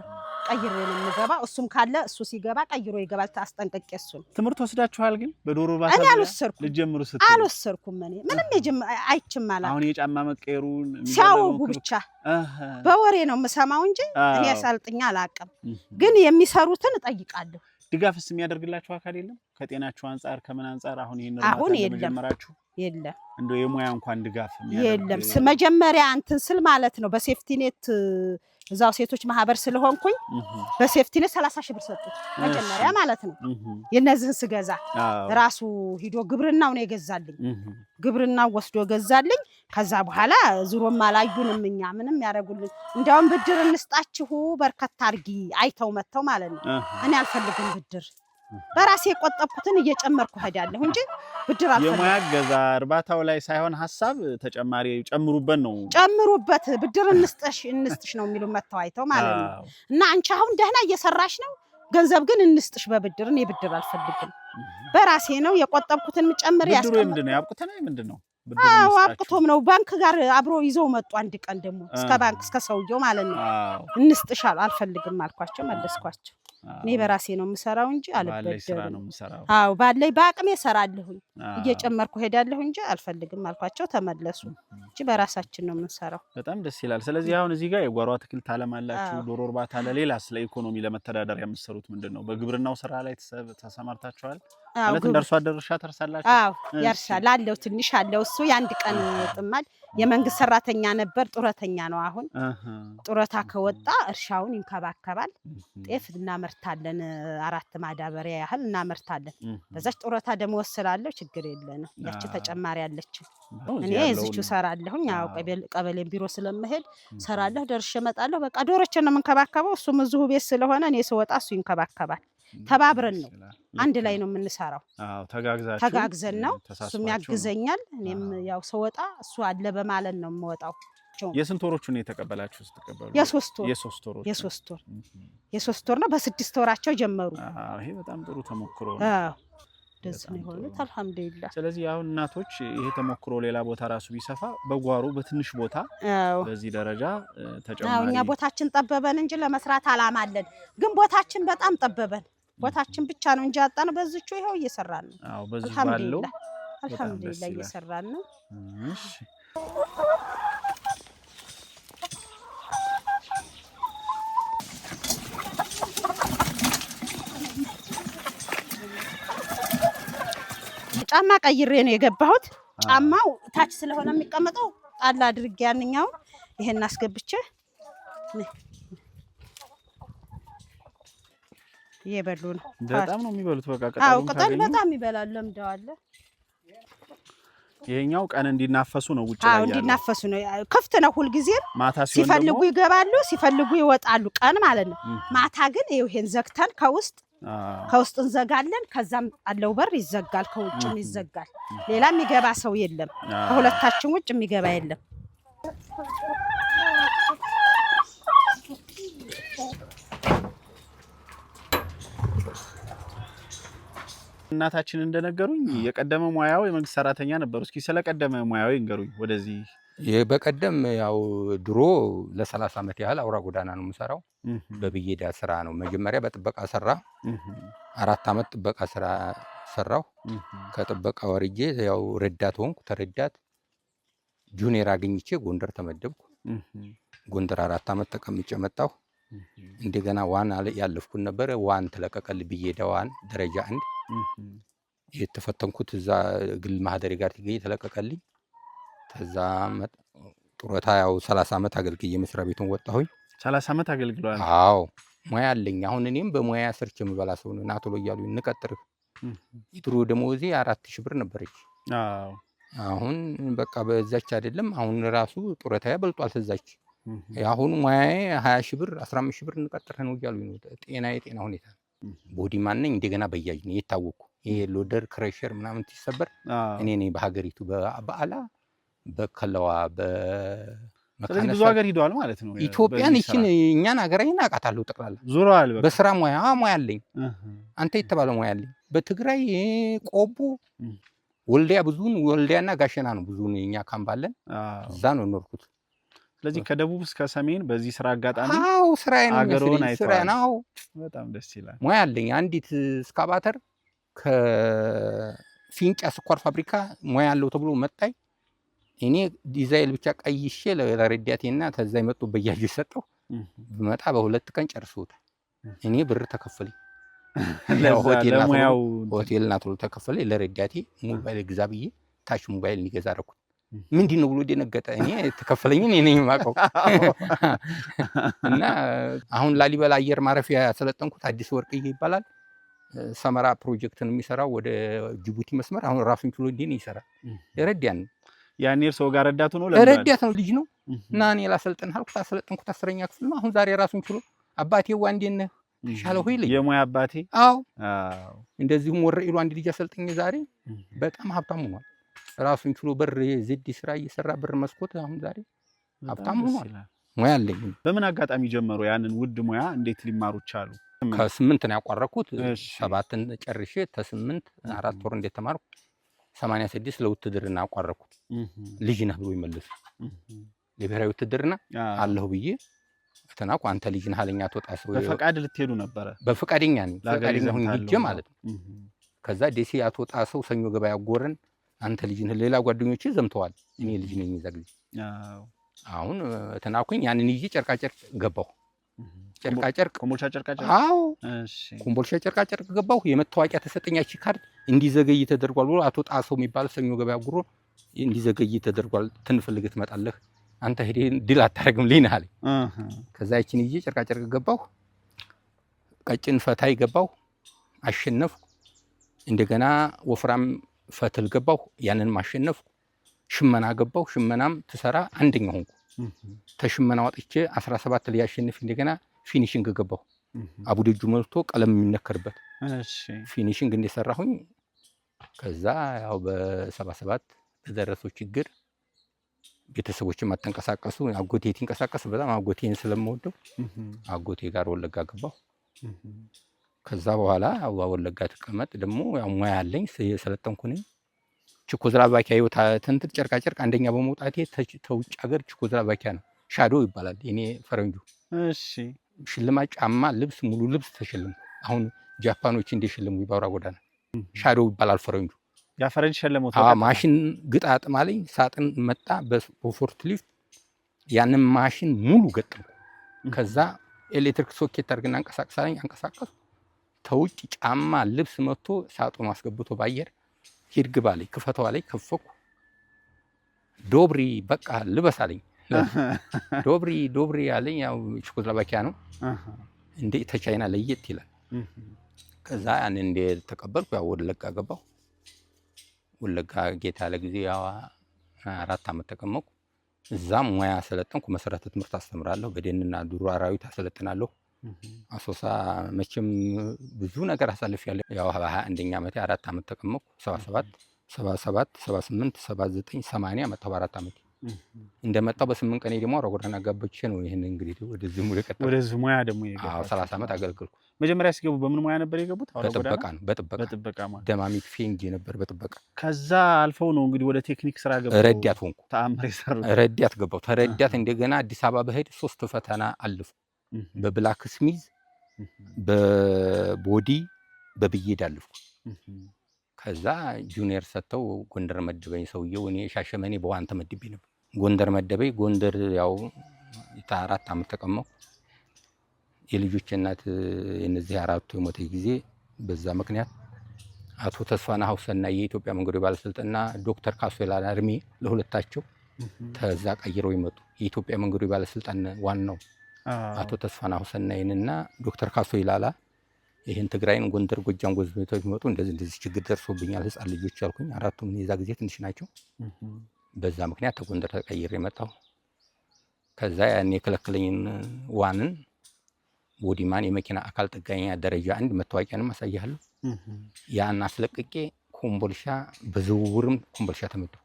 ቀይሬ ነው የምገባው። እሱም ካለ እሱ ሲገባ ቀይሮ ይገባል። አስጠንቅቄ እሱን ትምህርት ወስዳችኋል? ግን በዶሮ ባታ እኔ አልወሰድኩም። ልጀምሩ አልወሰድኩም። እኔ ምንም አይችም ማለት አሁን የጫማ መቀየሩን ሲያወጉ ብቻ በወሬ ነው የምሰማው እንጂ እኔ ሳልጥኛ አላውቅም። ግን የሚሰሩትን እጠይቃለሁ። ድጋፍስ የሚያደርግላችሁ አካል የለም? ከጤናችሁ አንፃር ከምን አንፃር አሁን የለም እንደው የሙያ እንኳን ድጋፍ የለም። መጀመሪያ እንትን ስል ማለት ነው በሴፍቲኔት እዛው ሴቶች ማህበር ስለሆንኩኝ በሴፍቲኔት 30 ሺህ ብር ሰጡት መጀመሪያ ማለት ነው። የነዚህን ስገዛ ራሱ ሂዶ ግብርናው ነው የገዛልኝ። ግብርናው ወስዶ ገዛልኝ። ከዛ በኋላ ዙሮም አላዩንም። እኛ ምንም ያደርጉልን እንዲያውም ብድር እንስጣችሁ በርከት አድርጊ አይተው መተው ማለት ነው። እኔ አልፈልግም ብድር፣ በራሴ የቆጠብኩትን እየጨመርኩ ሄዳለሁ እንጂ ብድር አልፈልግም። የሙያ ገዛ እርባታው ላይ ሳይሆን ሐሳብ ተጨማሪ ጨምሩበት ነው። ጨምሩበት ብድር እንስጥሽ ነው የሚሉ መተው አይተው ማለት ነው። እና አንቺ አሁን ደህና እየሰራሽ ነው፣ ገንዘብ ግን እንስጥሽ በብድር። እኔ ብድር አልፈልግም፣ በራሴ ነው የቆጠብኩትን ምጨምር ያስቀምጥ። ብድሩ ምንድነው? ያብቁተና ምንድነው? አብቅቶም ነው ባንክ ጋር አብሮ ይዘው መጡ። አንድ ቀን ደግሞ እስከ ባንክ እስከ ሰውየው ማለት ነው እንስጥሻል። አልፈልግም አልኳቸው፣ መለስኳቸው። እኔ በራሴ ነው የምሰራው እንጂ አልበደርም። ባለይ በአቅሜ እሰራለሁ፣ እየጨመርኩ ሄዳለሁ እንጂ አልፈልግም አልኳቸው። ተመለሱ እንጂ በራሳችን ነው የምንሰራው። በጣም ደስ ይላል። ስለዚህ አሁን እዚህ ጋር የጓሮ አትክልት ታለማላችሁ፣ ዶሮ እርባታ፣ ለሌላ ስለ ኢኮኖሚ ለመተዳደሪያ የምትሰሩት ምንድነው? በግብርናው ስራ ላይ ተሰማርታችኋል? ማለት እንደርሱ አደረሻ ተርሳላችሁ? አዎ ያርሳል አለው ትንሽ አለው እሱ የአንድ ቀን ጥማድ የመንግስት ሰራተኛ ነበር ጡረተኛ ነው አሁን ጡረታ ከወጣ እርሻውን ይንከባከባል ጤፍ እናመርታለን 4 ማዳበሪያ ያህል እናመርታለን በዛች ጡረታ ደሞዝ ስላለው ችግር የለንም ያቺ ተጨማሪ አለች እኔ እዚሁ ሰራለሁኝ ያው ቀበሌን ቢሮ ስለምሄድ ሰራለሁ ደርሼ እመጣለሁ በቃ ዶሮችን ነው የምንከባከበው እሱ ምዙ ቤት ስለሆነ እኔ ስወጣ እሱ ይንከባከባል ተባብረን ነው አንድ ላይ ነው የምንሰራው አዎ ተጋግዘን ነው እሱም ያግዘኛል እኔም ያው ስወጣ እሱ አለ በማለት ነው የምወጣው የስንት ወሮቹ ነው የተቀበላችሁ ስትቀበሉ የሶስት ወር ነው በ6 ወራቸው ጀመሩ አዎ ይሄ በጣም ጥሩ ተሞክሮ ነው አዎ ደስ ነው ሆነው አልহামዱሊላህ ስለዚህ አሁን እናቶች ይሄ ተሞክሮ ሌላ ቦታ ራሱ ቢሰፋ በጓሮ በትንሽ ቦታ በዚህ ደረጃ ተጨማሪ አዎ እኛ ቦታችን ጠበበን እንጂ ለመስራት አላማ አለን ግን ቦታችን በጣም ጠበበን ቦታችን ብቻ ነው እንጂ አጣን በዝቹ ይሄው እየሰራን ነው አዎ በዚህ ባለው አልহামዱሊላህ እየሰራን ነው እሺ ጫማ ቀይሬ ነው የገባሁት ጫማው ታች ስለሆነ የሚቀመጠው ጣል አድርጌ ያንኛው ይሄን አስገብቼ እየበሉ ነው በጣም ነው የሚበሉት በቃ አዎ ቅጠል በጣም ይበላል ለምደዋል ይሄኛው ቀን እንዲናፈሱ ነው ውጭ ላይ ያለው አዎ እንዲናፈሱ ነው ክፍት ነው ሁሉ ጊዜ ሲፈልጉ ይገባሉ ሲፈልጉ ይወጣሉ ቀን ማለት ነው ማታ ግን ይሄን ዘግተን ከውስጥ እንዘጋለን ከዛም አለው በር ይዘጋል ከውጭም ይዘጋል ሌላ የሚገባ ሰው የለም ከሁለታችን ውጭ የሚገባ የለም እናታችን እንደነገሩኝ የቀደመ ሙያው የመንግስት ሰራተኛ ነበሩ እስኪ ስለቀደመ ሙያው ይንገሩኝ ወደዚህ የበቀደም ያው ድሮ ለ30 አመት ያህል አውራ ጎዳና ነው የምሰራው በብየዳ ስራ ነው መጀመሪያ በጥበቃ ሰራ 4 አመት ጥበቃ ስራ ሰራው ከጥበቃ ወርጄ ያው ረዳት ሆንኩ ተረዳት ጁኒየር አግኝቼ ጎንደር ተመደብኩ ጎንደር 4 አመት ተቀምጬ መጣሁ እንደገና ዋን ያለፍኩን ነበር ዋን ተለቀቀል ብየዳ ዋን ደረጃ 1 የተፈተንኩት እዛ ግል ማህደሬ ጋር ትገኝ ተለቀቀልኝ ተዛ ጡረታ ያው 30 አመት አገልግዬ መስሪያ ቤቱን ወጣሁኝ 30 አመት አገልግሏል አዎ ሙያ አለኝ አሁን እኔም በሙያ ሰርቼ የምበላ ሰው ነው ናቶሎ እያሉ እንቀጥር ይድሮ ደሞዜ 4000 ብር ነበረች አዎ አሁን በቃ በዛች አይደለም አሁን ራሱ ጡረታ ያበልጧል ተዛች አሁን ሙያዬ 20000 ብር 15000 ብር እንቀጥር ነው እያሉ ነው የጤና ሁኔታ ቦዲ ማንነኝ እንደገና በያጅ ነው የታወቁ ይሄ ሎደር ክሬሸር ምናምን ተሰበር እኔ ነኝ በሀገሪቱ በአላ በከለዋ ስለዚህ ብዙ ሀገር ሄዷል ማለት ነው ኢትዮጵያን እቺን እኛን ሀገራችን አቃታለሁ ጠቅላላ ዙሯል በስራ ሙያ አለኝ አንተ የተባለ ሙያ አለኝ በትግራይ ቆቦ ወልዲያ ብዙን ወልዲያና ጋሸና ነው ብዙን እኛ ካምባለን እዛ ነው ኖርኩት ስለዚህ ከደቡብ እስከ ሰሜን በዚህ ስራ አጋጣሚ አዎ ስራዬን ነው በጣም ደስ ይላል ሙያ አለኝ አንዲት ስካባተር ከፊንጫ ስኳር ፋብሪካ ሙያ አለው ተብሎ መጣይ እኔ ዲዛይን ብቻ ቀይሼ ለረዳቴና ተዛ ይመጡ በያጅ ሰጠው በመጣ በሁለት ቀን ጨርሶታል እኔ ብር ተከፈለኝ ሆቴል ናትሮ ተከፈለኝ ለረዳቴ ሞባይል ግዛብዬ ታች ሞባይል እንዲገዛ አደረኩት ምንድነው ብሎ ደነገጠ እኔ ተከፈለኝ እኔ ነኝ ማቀው እና አሁን ላሊበላ አየር ማረፊያ ያሰለጠንኩት አዲስ ወርቅዬ ይባላል ሰመራ ፕሮጀክትን የሚሰራው ወደ ጅቡቲ መስመር አሁን ራሱን ችሎ እንዴ ነው ይሰራል ረዳያን ያኔ ሰው ጋር ረዳቱ ነው ረዳት ነው ልጅ ነው እና እኔ ላሰልጥን አልኩት አሰለጥንኩት 10ኛ ክፍል ነው አሁን ዛሬ ራሱን ችሎ አባቴ ዋንዴነ ሻለው ሆይልኝ የሙያ አባቴ አዎ እንደዚሁም ወረኢሉ አንድ ልጅ አሰልጥኝ ዛሬ በጣም ሀብታም ሆኗል ራሱን ችሎ በር ዝዲ ስራ እየሰራ ብር መስኮት አሁን ዛሬ ሀብታም ሆኗል ሙያ አለኝ በምን አጋጣሚ ጀመሩ ያንን ውድ ሙያ እንዴት ሊማሩ ቻሉ ከ8 ነው ያቋረኩት 7ን ጨርሼ ተ8 4 ወር እንዴት ተማርኩ 86 ለውትድርና አቋረኩት ልጅ ነህ ብሎ ይመለስ ለብሔራዊ ውትድርና አለሁ ብዬ ተናቁ አንተ ልጅ ነህ አለኛ ተወጣሰው በፈቃድ ልትሄዱ ነበር በፈቃደኛ ነኝ ፈቃደኛ ሆኜ ሂጄ ማለት ነው ከዛ ደሴ አትወጣሰው ሰኞ ገበያ ጎረን አንተ ልጅ ነህ ሌላ ጓደኞቼ ዘምተዋል እኔ ልጅ ነኝ ዘግኝ አሁን ተናቁኝ ያንን ይዤ ጨርቃ ጨርቅ ገባሁ ጨርቃጨርቅ ኮምቦልቻ ጨርቃጨርቅ። አዎ እሺ ኮምቦልቻ ጨርቃጨርቅ ገባሁ። የመታወቂያ ተሰጠኛች ካርድ እንዲዘገይ ተደርጓል ብሎ አቶ ጣሰው የሚባል ሰኞ ገበያ ጉሮ እንዲዘገይ ተደርጓል፣ ትንፈልግ ትመጣለህ አንተ ሄደህ ድል አታረግም ልኝ አለኝ። ከዛ ያችን ይዤ ጨርቃጨርቅ ገባሁ። ቀጭን ፈታይ ገባሁ፣ አሸነፍኩ። እንደገና ወፍራም ፈትል ገባሁ፣ ያንንም አሸነፍኩ። ሽመና ገባሁ፣ ሽመናም ትሰራ አንደኛ ሆንኩ። ተሽመና ወጥቼ 17 ላይ ያሸንፍ። እንደገና ፊኒሺንግ ገባሁ፣ አቡደጁ መልቶ ቀለም የሚነከርበት ፊኒሺንግ እንደሰራሁኝ። ከዛ ያው በ77 በደረሰው ችግር ቤተሰቦችን ማተንቀሳቀሱ አጎቴ ይንቀሳቀስ በጣም አጎቴን ስለምወደው አጎቴ ጋር ወለጋ ገባሁ። ከዛ በኋላ ወለጋ ተቀመጥ ደግሞ ያው ሙያ አለኝ የሰለጠንኩ ነኝ። ቼኮስሎቫኪያ ተንትል ጨርቃጨርቅ አንደኛ በመውጣቴ ተውጭ ሀገር ቼኮስሎቫኪያ ነው ሻዶ ይባላል እኔ ፈረንጁ። እሺ ሽልማት ጫማ፣ ልብስ፣ ሙሉ ልብስ ተሸልሙ። አሁን ጃፓኖች እንደሽልሙ ባውራ ጎዳና ሻዶ ይባላል ፈረንጁ። ያ ፈረንጅ ሸለመው። ማሽን ግጣጥም አለኝ። ሳጥን መጣ በፎርት ሊፍት ያንን ማሽን ሙሉ ገጠምኩ። ከዛ ኤሌክትሪክ ሶኬት አድርግና አንቀሳቅሳለኝ። አንቀሳቀሱ ተውጭ ጫማ ልብስ መጥቶ ሳጥኑ አስገብቶ ባየር ሂድ ግባ አለኝ። ክፈተው አለኝ። ከፈኩ። ዶብሪ በቃ ልበስ አለኝ። ዶብሪ አለኝ። ያው ቼኮስሎቫኪያ ነው እንደ ተቻይና ለየት ይላል። ከዛ ያንን እንደ ተቀበልኩ ያው ወለጋ ገባሁ። ወለጋ ጌታ ለጊዜ ያው 4 ዓመት ተቀመጥኩ። እዛም ሙያ ሰለጠንኩ። መሰረተ ትምህርት አስተምራለሁ። በደንና ዱር አራዊት አሰለጥናለሁ። አሶሳ መቼም ብዙ ነገር አሳልፌያለሁ። ያው 21ኛ ዓመቴ 4 ዓመት ተቀመጥኩ። 77 78 79 80 መጣሁ። 4 ዓመት እንደመጣሁ በ8 ቀኔ ደግሞ አውራ ጋብቼ ነው ይሄን እንግዲህ ወደዚህ ሙሉ ቀጥታ ወደዚህ ሙያ ደግሞ ይገባል። 30 ዓመት አገልግልኩ። መጀመሪያ ሲገቡ በምን ሙያ ነበር የገቡት? በጥበቃ ነው። በጥበቃ ማለት ደማሚት ፌንጅ ነበር በጥበቃ። ከዛ አልፈው ነው እንግዲህ ወደ ቴክኒክ ስራ ገቡ። ረዳት ሆንኩ። ተአምር ይሰሩ። ረዳት ገባሁ። ተረዳት እንደገና አዲስ አበባ በሄድ 3 ፈተና አልፉ። በብላክ ስሚዝ፣ በቦዲ፣ በብየድ አልፍኩ። ከዛ ጁኒየር ሰጥተው ጎንደር መደበኝ ሰውየው። እኔ ሻሸመኔ በዋን ተመድቤ ነበር። ጎንደር መደበኝ። ጎንደር ያው 4 ዓመት ተቀመጥኩ። የልጆች እናት የነዚህ አራቱ የሞተ ጊዜ በዛ ምክንያት አቶ ተስፋና ሀውሰና የኢትዮጵያ መንገዶች ባለስልጣንና ዶክተር ካሶ ይላላ እርሜ ለሁለታቸው ተዛ ቀይረው ይመጡ። የኢትዮጵያ መንገዶች ባለስልጣን ዋናው አቶ ተስፋና ሀውሰናይንና ዶክተር ካሶ ይላላ ይሄን ትግራይን ጎንደር ጎጃም ጎዝቤቶች ይመጡ። እንደዚህ ችግር ደርሶብኛል ህፃን ልጆች ያልኩኝ አራቱም የዛ ጊዜ ትንሽ ናቸው። በዛ ምክንያት ተጎንደር ተቀይሬ መጣሁ። ከዛ ያን የከለከለኝን ዋንን ቦዲማን የመኪና አካል ጥገኛ ደረጃ 1 መታወቂያንም አሳያለሁ። ያን አስለቅቄ ኮምቦልሻ በዝውውርም ኮምቦልሻ ተመደብኩ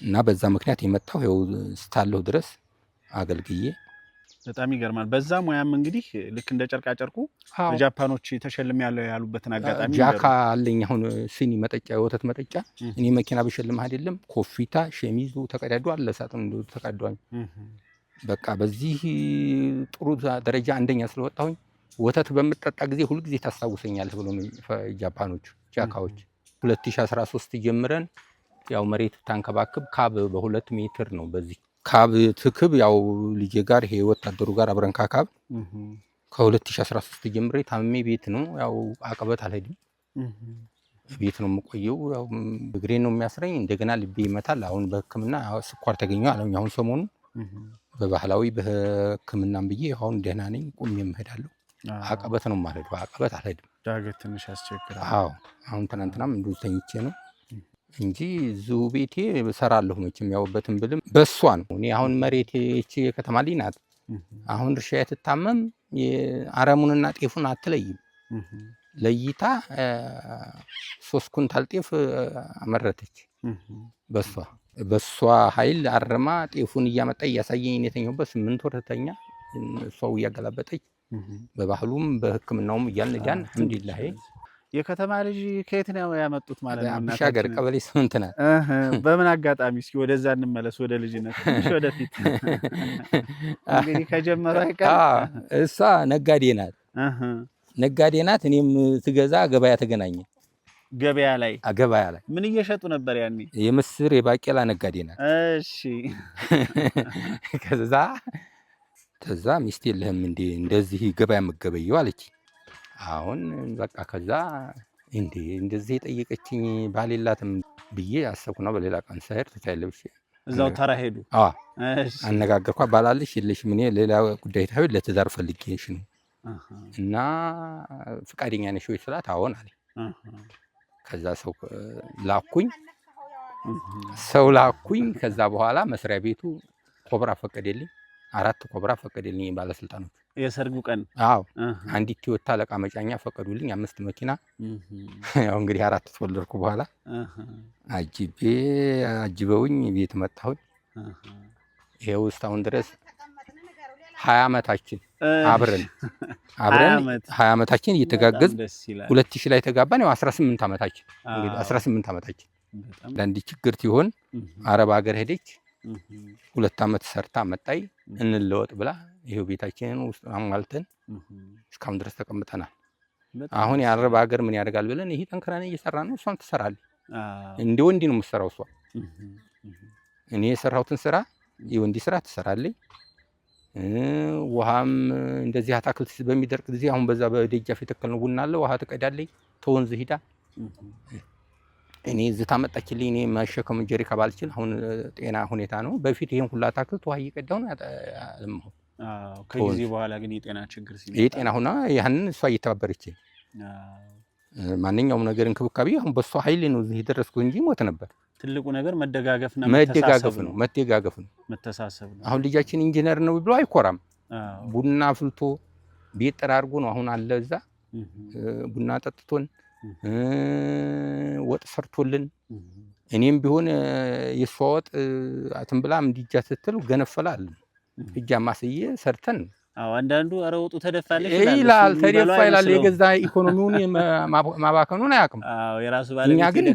እና በዛ ምክንያት የመጣሁ ይኸው እስካለሁ ድረስ አገልግዬ። በጣም ይገርማል። በዛ ሙያም እንግዲህ ልክ እንደ ጨርቃ ጨርቁ ጃፓኖች ተሸልም ያሉበትን አጋጣሚ ጃካ አለኝ። አሁን ሲኒ መጠጫ የወተት መጠጫ እኔ መኪና ብሸልም አይደለም ኮፊታ ሸሚዙ ተቀዳዶ አለ ሳጥን እንደው ተቀዳዶኝ። በቃ በዚህ ጥሩ ደረጃ አንደኛ ስለወጣሁኝ ወተት በምጠጣ ጊዜ ሁሉ ጊዜ ታስታውሰኛለህ ብሎ ነው ጃፓኖች ጃካዎች። 2013 ጀምረን ያው መሬት ታንከባክብ ካብ በ2 ሜትር ነው። በዚህ ካብ ትክብ ያው ልጄ ጋር ይሄ ወታደሩ ጋር አብረን ካብ ከ2013 ጀምሬ ታምሜ ቤት ነው ያው አቀበት አልሄድም። ቤት ነው የምቆየው። ያው እግሬን ነው የሚያስረኝ። እንደገና ልቤ ይመታል። አሁን በሕክምና ስኳር ተገኘው አለኝ። አሁን ሰሞኑ በባህላዊ በሕክምናም ብዬ አሁን ደህና ነኝ። ቁሜም እሄዳለሁ። አቀበት ነው ማለት አቀበት አልሄድም። ዳገት ትንሽ ያስቸግራል። አዎ አሁን ትናንትናም እንዱ ተኝቼ ነው እንጂ እዚሁ ቤቴ እሰራለሁ። መቼም ያውበትን ብልም በሷ ነው። እኔ አሁን መሬቴ እቺ የከተማ ልጅ ናት። አሁን እርሻ የትታመም አረሙንና ጤፉን አትለይም። ለይታ 3 ኩንታል ጤፍ አመረተች። በሷ ኃይል አረማ ጤፉን እያመጣ እያሳየኝ የተኛውበት 8 ወር ተኛ። እሷው እያገላበጠች በባህሉም በሕክምናውም እያልን ዳን አልሐምዱሊላህ። የከተማ ልጅ ከየት ነው ያመጡት ማለት ነው? አብሻ ሀገር ቀበሌ 8 ናት። በምን አጋጣሚ? እስኪ ወደዛ እንመለስ፣ ወደ ልጅነት ትንሽ ወደፊት እንግዲህ ከጀመረው አይቀር። እሷ ነጋዴ ናት። ነጋዴ ናት። እኔም ትገዛ ገበያ ተገናኘ። ገበያ ላይ ምን እየሸጡ ነበር ያኔ? የምስር የባቄላ ነጋዴ ናት። እሺ። ከዛ ከዛ ሚስት የለህም እንዴ እንደዚህ ገበያ መገበየው አለች። አሁን በቃ ከዛ እንዴ እንደዚህ የጠየቀችኝ ባል የላትም ብዬ አሰብኩና በሌላ ቀን ስሄድ ተታይለብሽ እዛው ተራ ሄዱ። እሺ አነጋገርኳት። ባላለሽ የለሽም እኔ ሌላ ጉዳይ ታዩ ለትዳር ፈልጌሽ ነው እና ፍቃደኛ ነሽ ወይ ስላት አዎን አለኝ። ከዛ ሰው ላኩኝ። ከዛ በኋላ መስሪያ ቤቱ ኮብራ ፈቀደልኝ። 4 ኮብራ ፈቀደልኝ ባለስልጣኖች። የሰርጉ ቀን አዎ አንዲት ቶዮታ ለቃ መጫኛ ፈቀዱልኝ 5 መኪና። ያው እንግዲህ 4 ተወለድኩ በኋላ አጅበውኝ ቤት መጣሁኝ። ይሄው እስካሁን ድረስ 20 ዓመታችን አብረን 20 ዓመታችን እየተጋገዝ 2000 ላይ ተጋባን። ያው 18 ዓመታችን እንግዲህ 18 ዓመታችን ለአንድ ችግር ሲሆን አረብ ሀገር ሄደች። 2 ዓመት ሰርታ መጣይ እንለወጥ ብላ ይሄው ቤታችንን ውስጥ አሟልተን እስካሁን ድረስ ተቀምጠናል። አሁን የአረብ ሀገር ምን ያደርጋል ብለን ይሄ ጠንክረን እየሰራን ነው። እሷም ትሰራለች። እንደ ወንድ ነው የምትሰራው እሷ። እኔ የሰራሁትን ስራ የወንድ ስራ ትሰራለች። ውሃም እንደዚህ አታክልት በሚደርቅ ጊዜ አሁን በዛ በደጃፍ የተከልነው ቡና አለ። ውሃ ትቀዳለች ተወንዝ ሂዳ። እኔ ዝታ መጣችልኝ። እኔ መሸከም ጀሪካ ባልችል አሁን ጤና ሁኔታ ነው። በፊት ይሄን ሁሉ አታክልት ውሃ እየቀዳሁ ነው ያለማው። ከጊዜ በኋላ ግን የጤና ችግር ሲመጣ የጤና ሁና ያንን እሷ እየተባበረች ማንኛውም ነገር እንክብካቤ አሁን በሷ ኃይል ነው እዚህ የደረስኩት እንጂ ሞት ነበር። ትልቁ ነገር መደጋገፍ ነው፣ መተሳሰብ ነው። አሁን ልጃችን ኢንጂነር ነው ብሎ አይኮራም። ቡና አፍልቶ ቤት ጠራርጎ ነው አሁን አለ እዛ ቡና ጠጥቶን ወጥ ሰርቶልን። እኔም ቢሆን የሷ ወጥ አትን ብላ እንዲጃ ስትል ገነፈላል እጃ ማስዬ ሰርተን። አንዳንዱ ኧረ ወጡ ተደፋለች ይላል ተደፋ ይላል። የገዛ ኢኮኖሚውን ማባከኑን አያውቅም። የራሱ ባለቤት እኛ ግን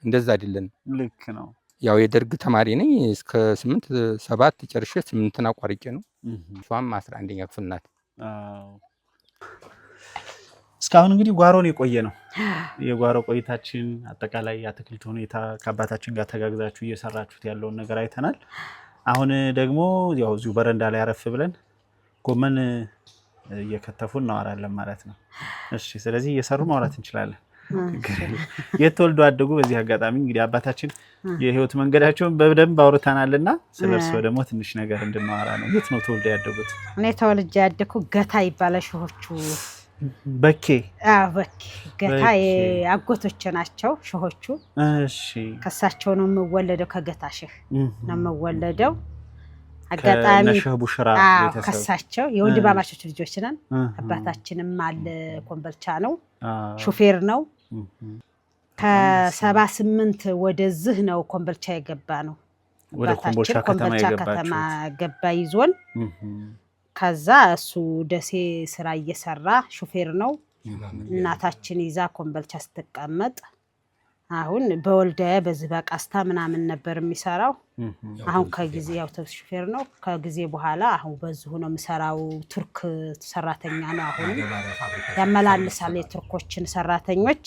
እንደዛ አይደለም። ልክ ነው። ያው የደርግ ተማሪ ነኝ እስከ 7 ጨርሼ 8ን አቋርጬ ነው። እሷም 11ኛ ክፍል ናት። እስካሁን እንግዲህ ጓሮን የቆየ ነው። የጓሮ ቆይታችን አጠቃላይ የአትክልት ሁኔታ ከአባታችን ጋር ተጋግዛችሁ እየሰራችሁት ያለውን ነገር አይተናል። አሁን ደግሞ ያው እዚሁ በረንዳ ላይ አረፍ ብለን ጎመን እየከተፉ እናወራለን ማለት ነው። እሺ፣ ስለዚህ እየሰሩ ማውራት እንችላለን። የት ተወልዶ አደጉ? በዚህ አጋጣሚ እንግዲህ አባታችን የህይወት መንገዳቸውን በደንብ አውርተናልና ስለርሶ ደግሞ ትንሽ ነገር እንድናወራ ነው። የት ነው ተወልዶ ያደጉት? እኔ ተወልጄ ያደኩት ገታ ይባላል። ሾሆቹ በኬ ገታ አጎቶች ናቸው ሾሆቹ። እሺ፣ ከሳቸው ነው የምወለደው። ከገታ ሸህ ነው የምወለደው። አጋጣሚ ነሸህ ቡሽራ ቤተሰብ ከሳቸው የወንድማማቾች ልጆች ነን። አባታችንም አለ ኮምበልቻ ነው፣ ሹፌር ነው። ከ78 ወደዚህ ነው ኮምበልቻ የገባ ነው። ወደ ኮምበልቻ ከተማ ገባ ይዞን። ከዛ እሱ ደሴ ስራ እየሰራ ሹፌር ነው። እናታችን ይዛ ኮምበልቻ ስትቀመጥ አሁን በወልዳያ በዚህ በቃስታ ምናምን ነበር የሚሰራው። አሁን ከጊዜ ያው ሹፌር ነው። ከጊዜ በኋላ አሁን በዚሁ ነው የሚሰራው። ቱርክ ሰራተኛ ነው። አሁን ያመላልሳል የቱርኮችን ሰራተኞች።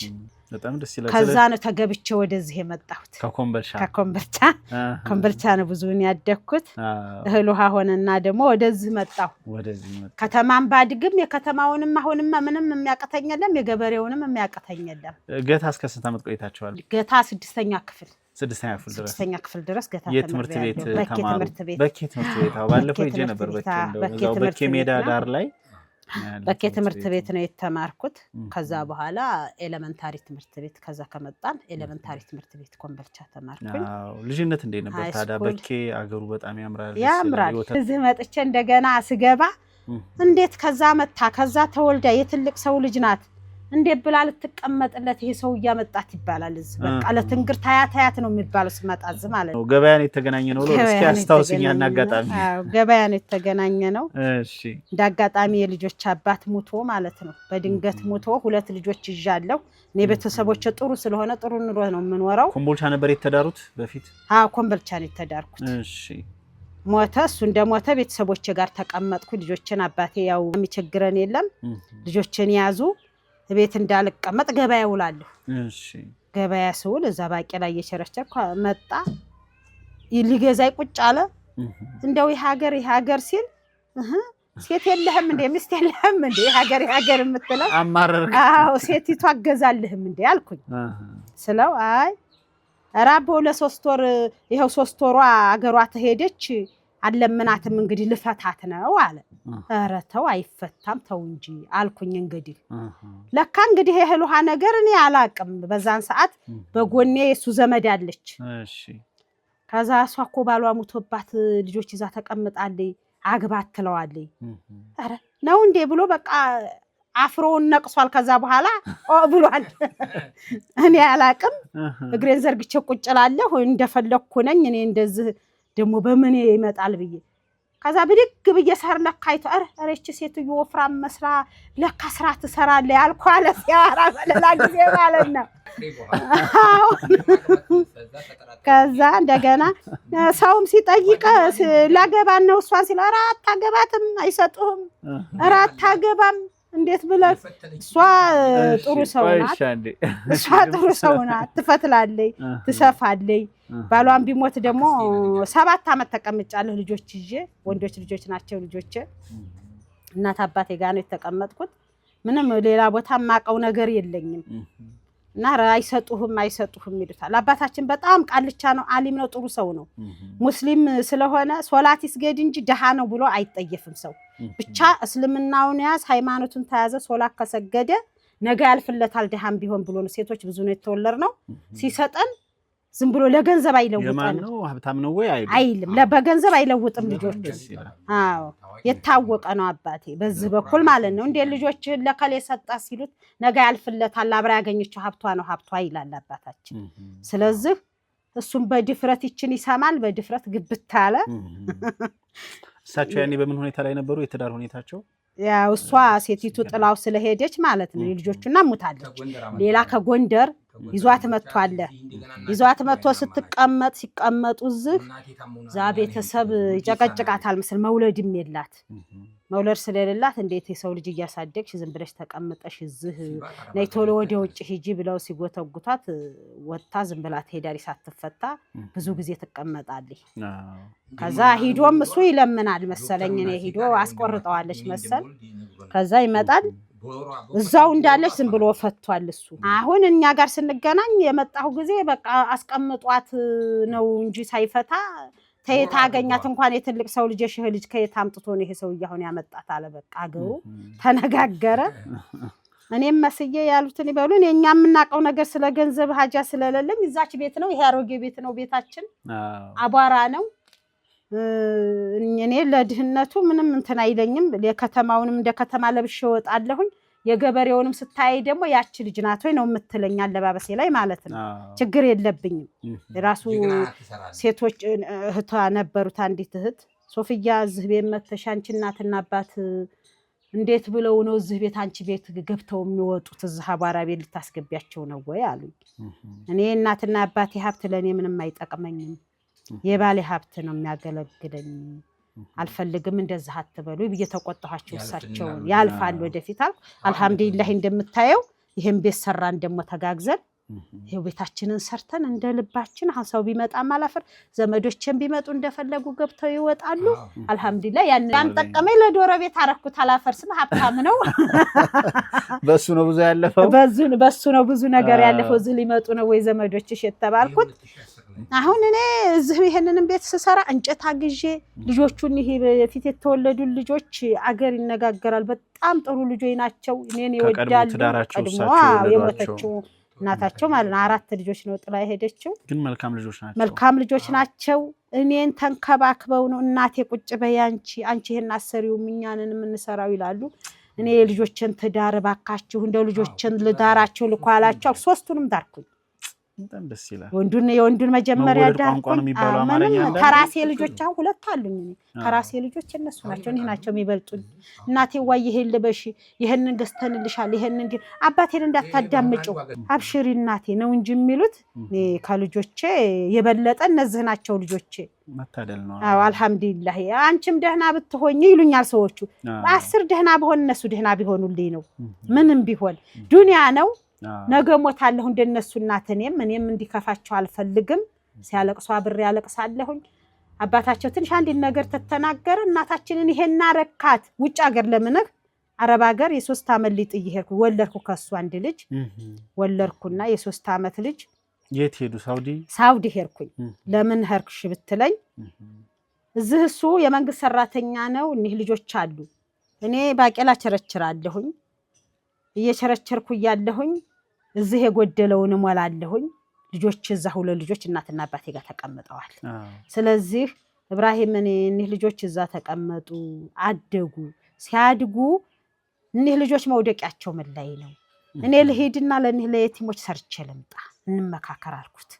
በጣም ደስ ይላል። ከዛ ነው ተገብቼ ወደዚህ የመጣሁት። ኮምበልቻ ነው ብዙውን ያደግኩት። እህል ውሃ ሆነና ደግሞ ወደዚህ መጣሁ። ከተማም ባድግም የከተማውንም አሁንማ ምንም የሚያቀተኝ የለም፣ የገበሬውንም የሚያቀተኝ የለም። ገታ እስከ ስንት ዓመት ቆይታችኋል? ገታ 6ኛ ክፍል ድረስ ገታ የትምህርት ቤት ተማሩ? በኬ ትምህርት ቤት ባለፈው ሄጄ ነበር። በኬ ሜዳ ዳር ላይ በኬ ትምህርት ቤት ነው የተማርኩት። ከዛ በኋላ ኤሌመንታሪ ትምህርት ቤት ከዛ ከመጣን ኤሌመንታሪ ትምህርት ቤት ኮምበልቻ ተማርኩኝ። ልጅነት እንዴት ነበር ታዲያ? በኬ አገሩ በጣም ያምራል። እዚህ መጥቼ እንደገና ስገባ እንዴት ከዛ መታ ከዛ ተወልዳ የትልቅ ሰው ልጅ ናት እንዴት ብላ ልትቀመጥለት ይሄ ሰው እያመጣት ይባላል። እዚህ በቃ ለትንግርት ታያት ነው የሚባለው። ስመጣዝ ማለት ነው ገበያን የተገናኘ ነው። እስኪ አስታውስኝ ያን አጋጣሚ። ገበያን የተገናኘ ነው። እሺ፣ እንዳጋጣሚ የልጆች አባት ሙቶ ማለት ነው። በድንገት ሙቶ 2 ልጆች ይዣለሁ። እኔ ቤተሰቦቼ ጥሩ ስለሆነ ጥሩ ኑሮ ነው የምኖረው። ኮምቦልቻ ነበር የተዳሩት በፊት? ኮምቦልቻ ነው የተዳርኩት። እሺ፣ ሞተ። እሱ እንደሞተ ቤተሰቦቼ ጋር ተቀመጥኩ። ልጆችን አባቴ ያው የሚቸግረን የለም ልጆችን ያዙ። ቤት እንዳልቀመጥ ገበያ ውላለሁ። እሺ፣ ገበያ ስውል እዛ ባቄላ እየቸረቸርኩ መጣ ሊገዛይ ቁጭ አለ። እንደው ይሄ ሀገር ሲል ሴት የለህም እንዴ ሚስት የለህም እንዴ ሀገር የምትለው አማረርክ አዎ ሴቲቱ አገዛልህም እንዴ አልኩኝ ስለው አይ ራቦ ለ3 ወር ይሄው 3 ወሯ አገሯ ተሄደች አለምናትም እንግዲህ ልፈታት ነው አለ ኧረ ተው አይፈታም ተው እንጂ አልኩኝ እንግዲህ ለካ እንግዲህ የህሉሃ ነገር እኔ አላቅም በዛን ሰዓት በጎኔ የሱ ዘመድ አለች እሺ ከዛ እሷ እኮ ባሏ ሙቶባት ልጆች ይዛ ተቀምጣለች አግባት ትለዋለች ኧረ ነው እንዴ ብሎ በቃ አፍሮን ነቅሷል ከዛ በኋላ ብሏል እኔ አላቅም እግሬን ዘርግቼ ቁጭላለሁ እንደፈለኩ ነኝ እኔ እንደዚህ ደሞ በምን ይመጣል ብዬ ከዛ ብድግ ብዬ ሰር ለካይቶ ኧረ እቺ ሴትዮ ወፍራም መስራ ለካ ስራ ትሰራለች ያልኳለ ሲያራ በለላ ጊዜ ማለት ነው ከዛ እንደገና ሰውም ሲጠይቀ ላገባ ነው እሷን ሲል ኧረ አታገባትም አይሰጡህም ኧረ አታገባም እንዴት ብለህ እሷ ጥሩ ሰው ናት ትፈትላለች ትሰፋለች ባሏን ቢሞት ደግሞ 7 አመት ተቀምጫለሁ ልጆች ይዤ ወንዶች ልጆች ናቸው ልጆቼ እናት አባቴ ጋር ነው የተቀመጥኩት ምንም ሌላ ቦታ ማቀው ነገር የለኝም እና አይሰጡህም ይሉታል አባታችን በጣም ቃልቻ ነው አሊም ነው ጥሩ ሰው ነው ሙስሊም ስለሆነ ሶላት ይስገድ እንጂ ደሃ ነው ብሎ አይጠየፍም ሰው ብቻ እስልምናውን ያዝ ሃይማኖቱን ተያዘ ሶላት ከሰገደ ነገ ያልፍለታል ደሃም ቢሆን ብሎ ነው ሴቶች ብዙ ነው የተወለርነው ሲሰጠን ዝም ብሎ ለገንዘብ አይለውጥም የማን ነው ሀብታም ነው ወይ አይልም ለበገንዘብ አይለውጥም ልጆች አዎ የታወቀ ነው አባቴ በዚህ በኩል ማለት ነው እንደ ልጆችህን ለከለ ሰጣ ሲሉት ነገ ያልፍለታል አብራ ያገኘችው ሀብቷ ይላል አባታችን ስለዚህ እሱም በድፍረት ይችን ይሰማል በድፍረት ግብት አለ እሳቸው ያኔ በምን ሁኔታ ላይ ነበሩ የትዳር ሁኔታቸው ያው እሷ ሴቲቱ ጥላው ስለሄደች ማለት ነው ልጆቹና ሙታለች ሌላ ከጎንደር ይዟት መጥቶ ሲቀመጡ ዝህ ዛ ቤተሰብ ይጨቀጭቃታል መስል መውለድም የላት መውለድ ስለሌላት እንዴት የሰው ልጅ እያሳደግሽ ዝም ብለሽ ተቀምጠሽ ዝህ ነይ ቶሎ ወደ ውጭ ሂጂ ብለው ሲጎተጉታት ወጣ ዝም ብላ ትሄዳለች ሳትፈታ ብዙ ጊዜ ትቀመጣለች ከዛ ሂዶም እሱ ይለምናል መሰለኝ እኔ ሂዶ አስቆርጠዋለች መሰል ከዛ ይመጣል እዛው እንዳለች ዝም ብሎ ፈቷል እሱ አሁን እኛ ጋር ስንገናኝ የመጣው ጊዜ በቃ አስቀምጧት ነው እንጂ ሳይፈታ ታገኛት እንኳን የትልቅ ሰው ልጅ የሽህ ልጅ ከየት አምጥቶ ነው ይሄ ሰው ያሁን ያመጣት አለ በቃ አገሩ ተነጋገረ እኔም መስዬ ያሉትን ይበሉን የኛ የምናቀው ነገር ስለ ገንዘብ ሀጃ ስለሌለም እዛች ቤት ነው ይሄ አሮጌ ቤት ነው ቤታችን አቧራ ነው እኔ ለድህነቱ ምንም እንትን አይለኝም ለከተማውንም እንደ ከተማ ለብሼ ወጣለሁኝ የገበሬውንም ስታይ ደግሞ ያቺ ልጅ ናት ወይ ነው የምትለኝ አለባበሴ ላይ ማለት ነው ችግር የለብኝም ራሱ ሴቶች እህቷ ነበሩት አንዲት እህት ሶፊያ እዚህ ቤት መተሽ አንቺ እናትና አባት እንዴት ብለው ነው እዚህ ቤት አንቺ ቤት ገብተው የሚወጡት እዚህ አቧራ ቤት ልታስገቢያቸው ነው ወይ አሉኝ እኔ እናትና አባቴ ሀብት ለኔ ምንም አይጠቅመኝም የባሌ ሀብት ነው የሚያገለግለኝ አልፈልግም እንደዛ አትበሉ በየተቆጣኋቸው እሳቸው ያልፋል ወደፊት አልহামዱሊላህ እንደምታየው ይሄን ቤት ሰራን ደሞ ተጋግዘን ይሄው ቤታችንን ሰርተን እንደልባችን ሐሳው ቢመጣ ማላፈር ዘመዶችን ቢመጡ እንደፈለጉ ገብተው ይወጣሉ አልহামዱሊላህ ያን ጠቀመኝ ለዶሮ ቤት አረኩት አላፈርስም ሀብታም ነው በሱ ነው ብዙ ያለፈው በሱ ነው ብዙ ነገር ያለፈው እዚህ ሊመጡ ነው ወይ ዘመዶችሽ የተባልኩት አሁን እኔ እዚህ ይሄንንም ቤት ስሰራ እንጨት አግዤ ልጆቹን ይሄ በፊት የተወለዱ ልጆች አገር ይነጋገራል በጣም ጥሩ ልጆች ናቸው እኔን ይወዳሉ ቀድሞ የሞተችው እናታቸው ማለት ነው 4 ልጆች ነው ጥላ ሄደችው ግን መልካም ልጆች ናቸው እኔን ተንከባክበው ነው እናቴ ቁጭ በያንቺ አንቺ ይሄን አሰሪው ምኛንን ምንሰራው ይላሉ እኔ ልጆችን ትዳር ባካችሁ እንደው ልጆችን ልዳራቸው ልኳላቸው 3ቱንም ዳርኩኝ በጣም ደስ ይላል የወንዱን መጀመሪያ ዳርኩኝ ከራሴ ልጆች አሁን 2 አሉኝ ከራሴ ልጆች እነሱ ናቸው እኔ ናቸው የሚበልጡኝ እናቴ ዋይ ይሄን ልበሽ ይሄንን ገዝተንልሻል ይሄንን ግን አባቴን እንዳታዳምጪው አብሽሪ እናቴ ነው እንጂ የሚሉት ከልጆቼ የበለጠ እነዚህ ናቸው ልጆቼ መታደል ነው አዎ አልহামዱሊላህ አንቺም ደህና ብትሆኚ ይሉኛል ሰዎቹ 10 ደህና በሆነ እነሱ ደህና ቢሆኑልኝ ነው ምንም ቢሆን ዱንያ ነው ነገ ሞታለሁ እንደነሱ እናት እኔም እንዲከፋቸው አልፈልግም ሲያለቅሱ አብሬ ያለቅሳለሁኝ አባታቸው ትንሽ አንድ ነገር ተተናገረ እናታችንን ይሄን አረካት ውጭ ሀገር ለምነህ አረብ ሀገር የ3 አመት ልጅ ጥዬ ወለድኩ ከሱ አንድ ልጅ ወለድኩና የ3 አመት ልጅ የት ሄዱ ሳውዲ ሄድኩኝ ለምን ሄርክሽ ብትለኝ እዚህ እሱ የመንግስት ሰራተኛ ነው እኒህ ልጆች አሉ እኔ ባቄላ ቸረችራለሁኝ እየቸረቸርኩ ያለሁኝ እዚህ የጎደለውን ሞላለሁኝ ልጆች እዛ ሁሉ ልጆች እናትና አባቴ ጋር ተቀምጠዋል ስለዚህ ኢብራሂም እኒህ ልጆች እዛ ተቀመጡ አደጉ ሲያድጉ እኒህ ልጆች መውደቂያቸው ምን ላይ ነው እኔ ልሄድና ለእኒህ ለየቲሞች ሰርቼ ልምጣ እንመካከር አልኩት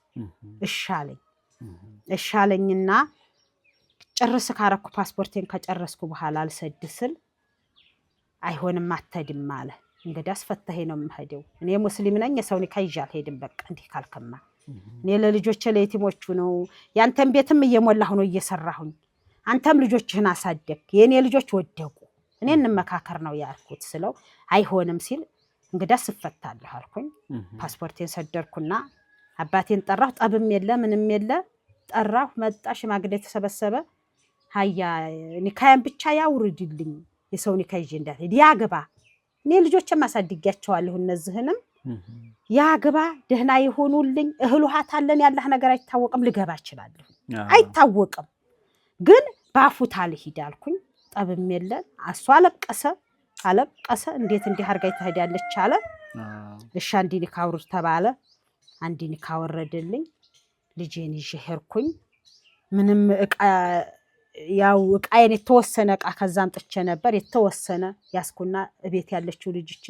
እሻለኝና ጨርስ ካረኩ ፓስፖርቴን ከጨረስኩ በኋላ አልሰድስል አይሆንም አትሄድም አለ እንግዲህ አስፈተሄ ነው የምሄደው እኔ ሙስሊም ነኝ የሰው ኒካ ይዣል ሄድም በቃ እንዲህ ካልከማ እኔ ለልጆቼ ለየቲሞቹ ነው ያንተም ቤትም እየሞላሁ ነው እየሰራሁኝ አንተም ልጆችህን አሳደግ የኔ ልጆች ወደቁ እኔ እንመካከር ነው ያልኩት ስለው አይሆንም ሲል እንግዲህ አስፈታለሁ አልኩኝ ፓስፖርቴን ሰደርኩና አባቴን ጠራሁ ጠብም የለ ምንም የለ ጠራሁ መጣ ሽማግሌ ተሰበሰበ ሃያ ኒካያን ብቻ ያውርድልኝ የሰው ኒካ ይዤ እንዳልሄድ ያግባ እኔ ልጆቼ ማሳድጊያቸዋለሁ እነዚህንም ያግባ ደህና ይሆኑልኝ እህል ውሃ ታለን ያላህ ነገር አይታወቅም ልገባ እችላለሁ አይታወቅም ግን ባፉታ ልሂድ አልኩኝ ጠብም የለ አሷ አለቀሰ እንዴት እንዲህ አርጋይ ተሄዳለች አለ እሺ አንዲ ኒካ አውርድ ተባለ አንዲ ኒካ ወረደልኝ ልጄን ይዤ ሄርኩኝ ምንም እቃ ያው እቃዬን የተወሰነ እቃ ከዛም ጥቼ ነበር የተወሰነ ያስኩና እቤት ያለችው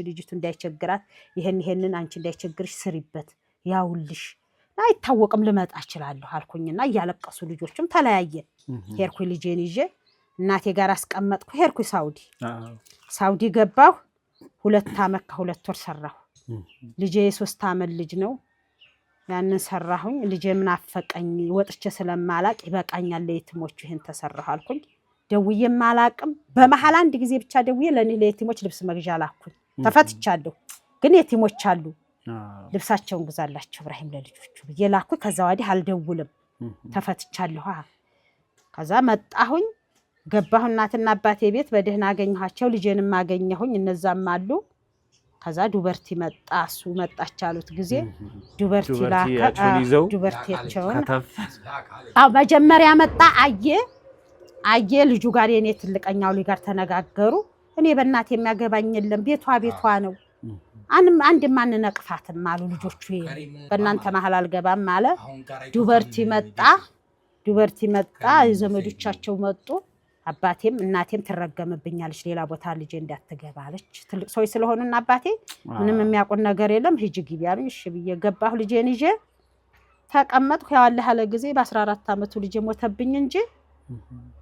ልጅቱ እንዳይቸግራት ይሄንን አንቺ እንዳይቸግርሽ ስሪበት ያውልሽ አይታወቅም ልመጣ እችላለሁ አልኩኝና ያለቀሱ ልጆችም ተለያየን ሄርኩኝ ልጄን ይዤ እናቴ ጋር አስቀመጥኩ ሄርኩ ሳውዲ ገባሁ 2 አመት ከ2 ወር ሰራሁ ልጄ የ3 አመት ልጅ ነው ያንን ሰራሁኝ ልጄ ምን አፈቀኝ ወጥቼ ስለማላቅ ይበቃኛል ለየቲሞቹ ይሄን ተሰራሁ አልኩኝ ደውዬ ማላቅም በመሐላ አንድ ጊዜ ብቻ ደውዬ ለኔ ለየቲሞች ልብስ መግዣ ላኩኝ ተፈትቻለሁ ግን የቲሞች አሉ ልብሳቸውን ግዛላችሁ ኢብራሂም ለልጆቹ በየላኩኝ ከዛ ወዲህ አልደውልም ተፈትቻለሁ ከዛ መጣሁኝ ገባሁ እናትና አባቴ ቤት በደህና አገኘኋቸው ልጄንም አገኘሁኝ እነዛም አሉ ከዛ ዱበርቲ መጣ እሱ መጣች አሉት ጊዜ ዱበርቲ ላከ ዱበርቲያቸውን መጀመሪያ መጣ አየ ልጁ ጋር የኔ ትልቀኛው ልጅ ጋር ተነጋገሩ እኔ በእናቴ የሚያገባኝ የለም ቤቷ ነው አንድ ማን ነቅፋትም አሉ ልጆቹ በእናንተ መሐል አልገባም አለ ዱበርቲ መጣ የዘመዶቻቸው መጡ አባቴም እናቴም ተረገመብኛለች ሌላ ቦታ ልጄ እንዳትገባለች ትልቅ ሰው ስለሆነና አባቴ ምንም የሚያቆን ነገር የለም ሂጂ ግቢ አሉኝ እሺ ብዬ ገባሁ ልጄን ይዤ ተቀመጥኩ ያው አለ ሐለ ጊዜ በ14 አመቱ ልጄ ሞተብኝ እንጂ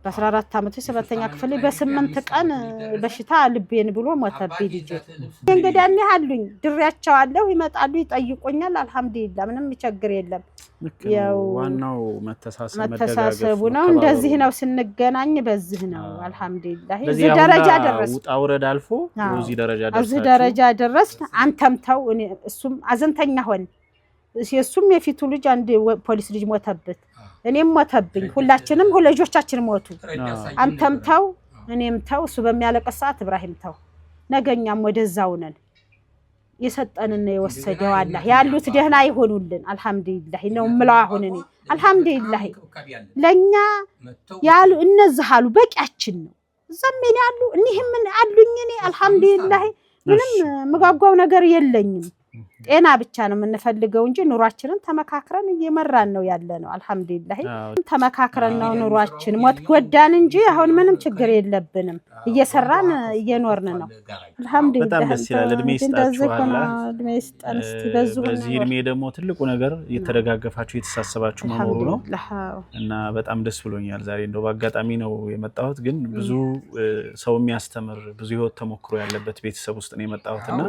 በ14 አመቱ 7ኛ ክፍል በ8 ቀን በሽታ ልቤን ብሎ ሞተብኝ ልጄ እንግዲህ እኔ አሉኝ ድሪያቸዋለሁ ይመጣሉ ይጠይቁኛል አልহামዱሊላህ ምንም ችግር የለም ያው ዋናው መተሳሰቡ ነው እንደዚህ ነው ስንገናኝ በዚህ ነው አልহামዱሊላህ እዚህ ደረጃ ደረስ ውጣውረድ አልፎ እዚህ ደረጃ ደረስ አንተም ተው እሱም አዘንተኛ ሆነ እሱም የፊቱ ልጅ አንድ ፖሊስ ልጅ ሞተበት እኔም ሞተብኝ ሁላችንም ሁለጆቻችን ሞቱ አንተም ተው እኔም ተው እሱ በሚያለቀስ ሰዓት ኢብራሂም ተው ነገኛም ወደዛው ነን የሰጠንን የወሰደው አላህ ያሉት ደህና ይሆኑልን አልহামዱሊላህ ነው ምለው አሁን እኔ አልহামዱሊላህ ለኛ ያሉ እነዚህ አሉ በቂያችን ነው ዘመን ያሉ እኒህም አሉኝ እኔ አልহামዱሊላህ ምንም መጓጓው ነገር የለኝም ጤና ብቻ ነው የምንፈልገው እንጂ ኑሯችንን ተመካክረን እየመራን ነው ያለነው አልহামዱሊላህ ተመካክረን ነው ኑሯችን ሞት ጎዳን እንጂ አሁን ምንም ችግር የለብንም እየሰራን እየኖርን ነው አልহামዱሊላህ በጣም ደስ ይላል እድሜ ይስጣችሁ እድሜ ይስጣን እስቲ በዚህ እድሜ ደግሞ ትልቁ ነገር እየተደጋገፋችሁ እየተሳሰባችሁ መኖሩ ነው እና በጣም ደስ ብሎኛል ዛሬ እንደው በአጋጣሚ ነው የመጣሁት ግን ብዙ ሰው የሚያስተምር ብዙ ህይወት ተሞክሮ ያለበት ቤተሰብ ውስጥ ነው የመጣሁትና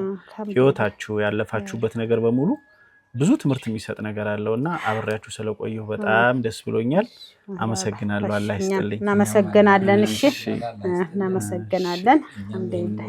ህይወታችሁ ያለፋችሁበት ነገር በሙሉ ብዙ ትምህርት የሚሰጥ ነገር አለውና አብሬያችሁ ስለቆየሁ በጣም ደስ ብሎኛል አመሰግናለሁ አላህ ይስጥልኝ እናመሰግናለን እሺ እናመሰግናለን አልሐምዱሊላህ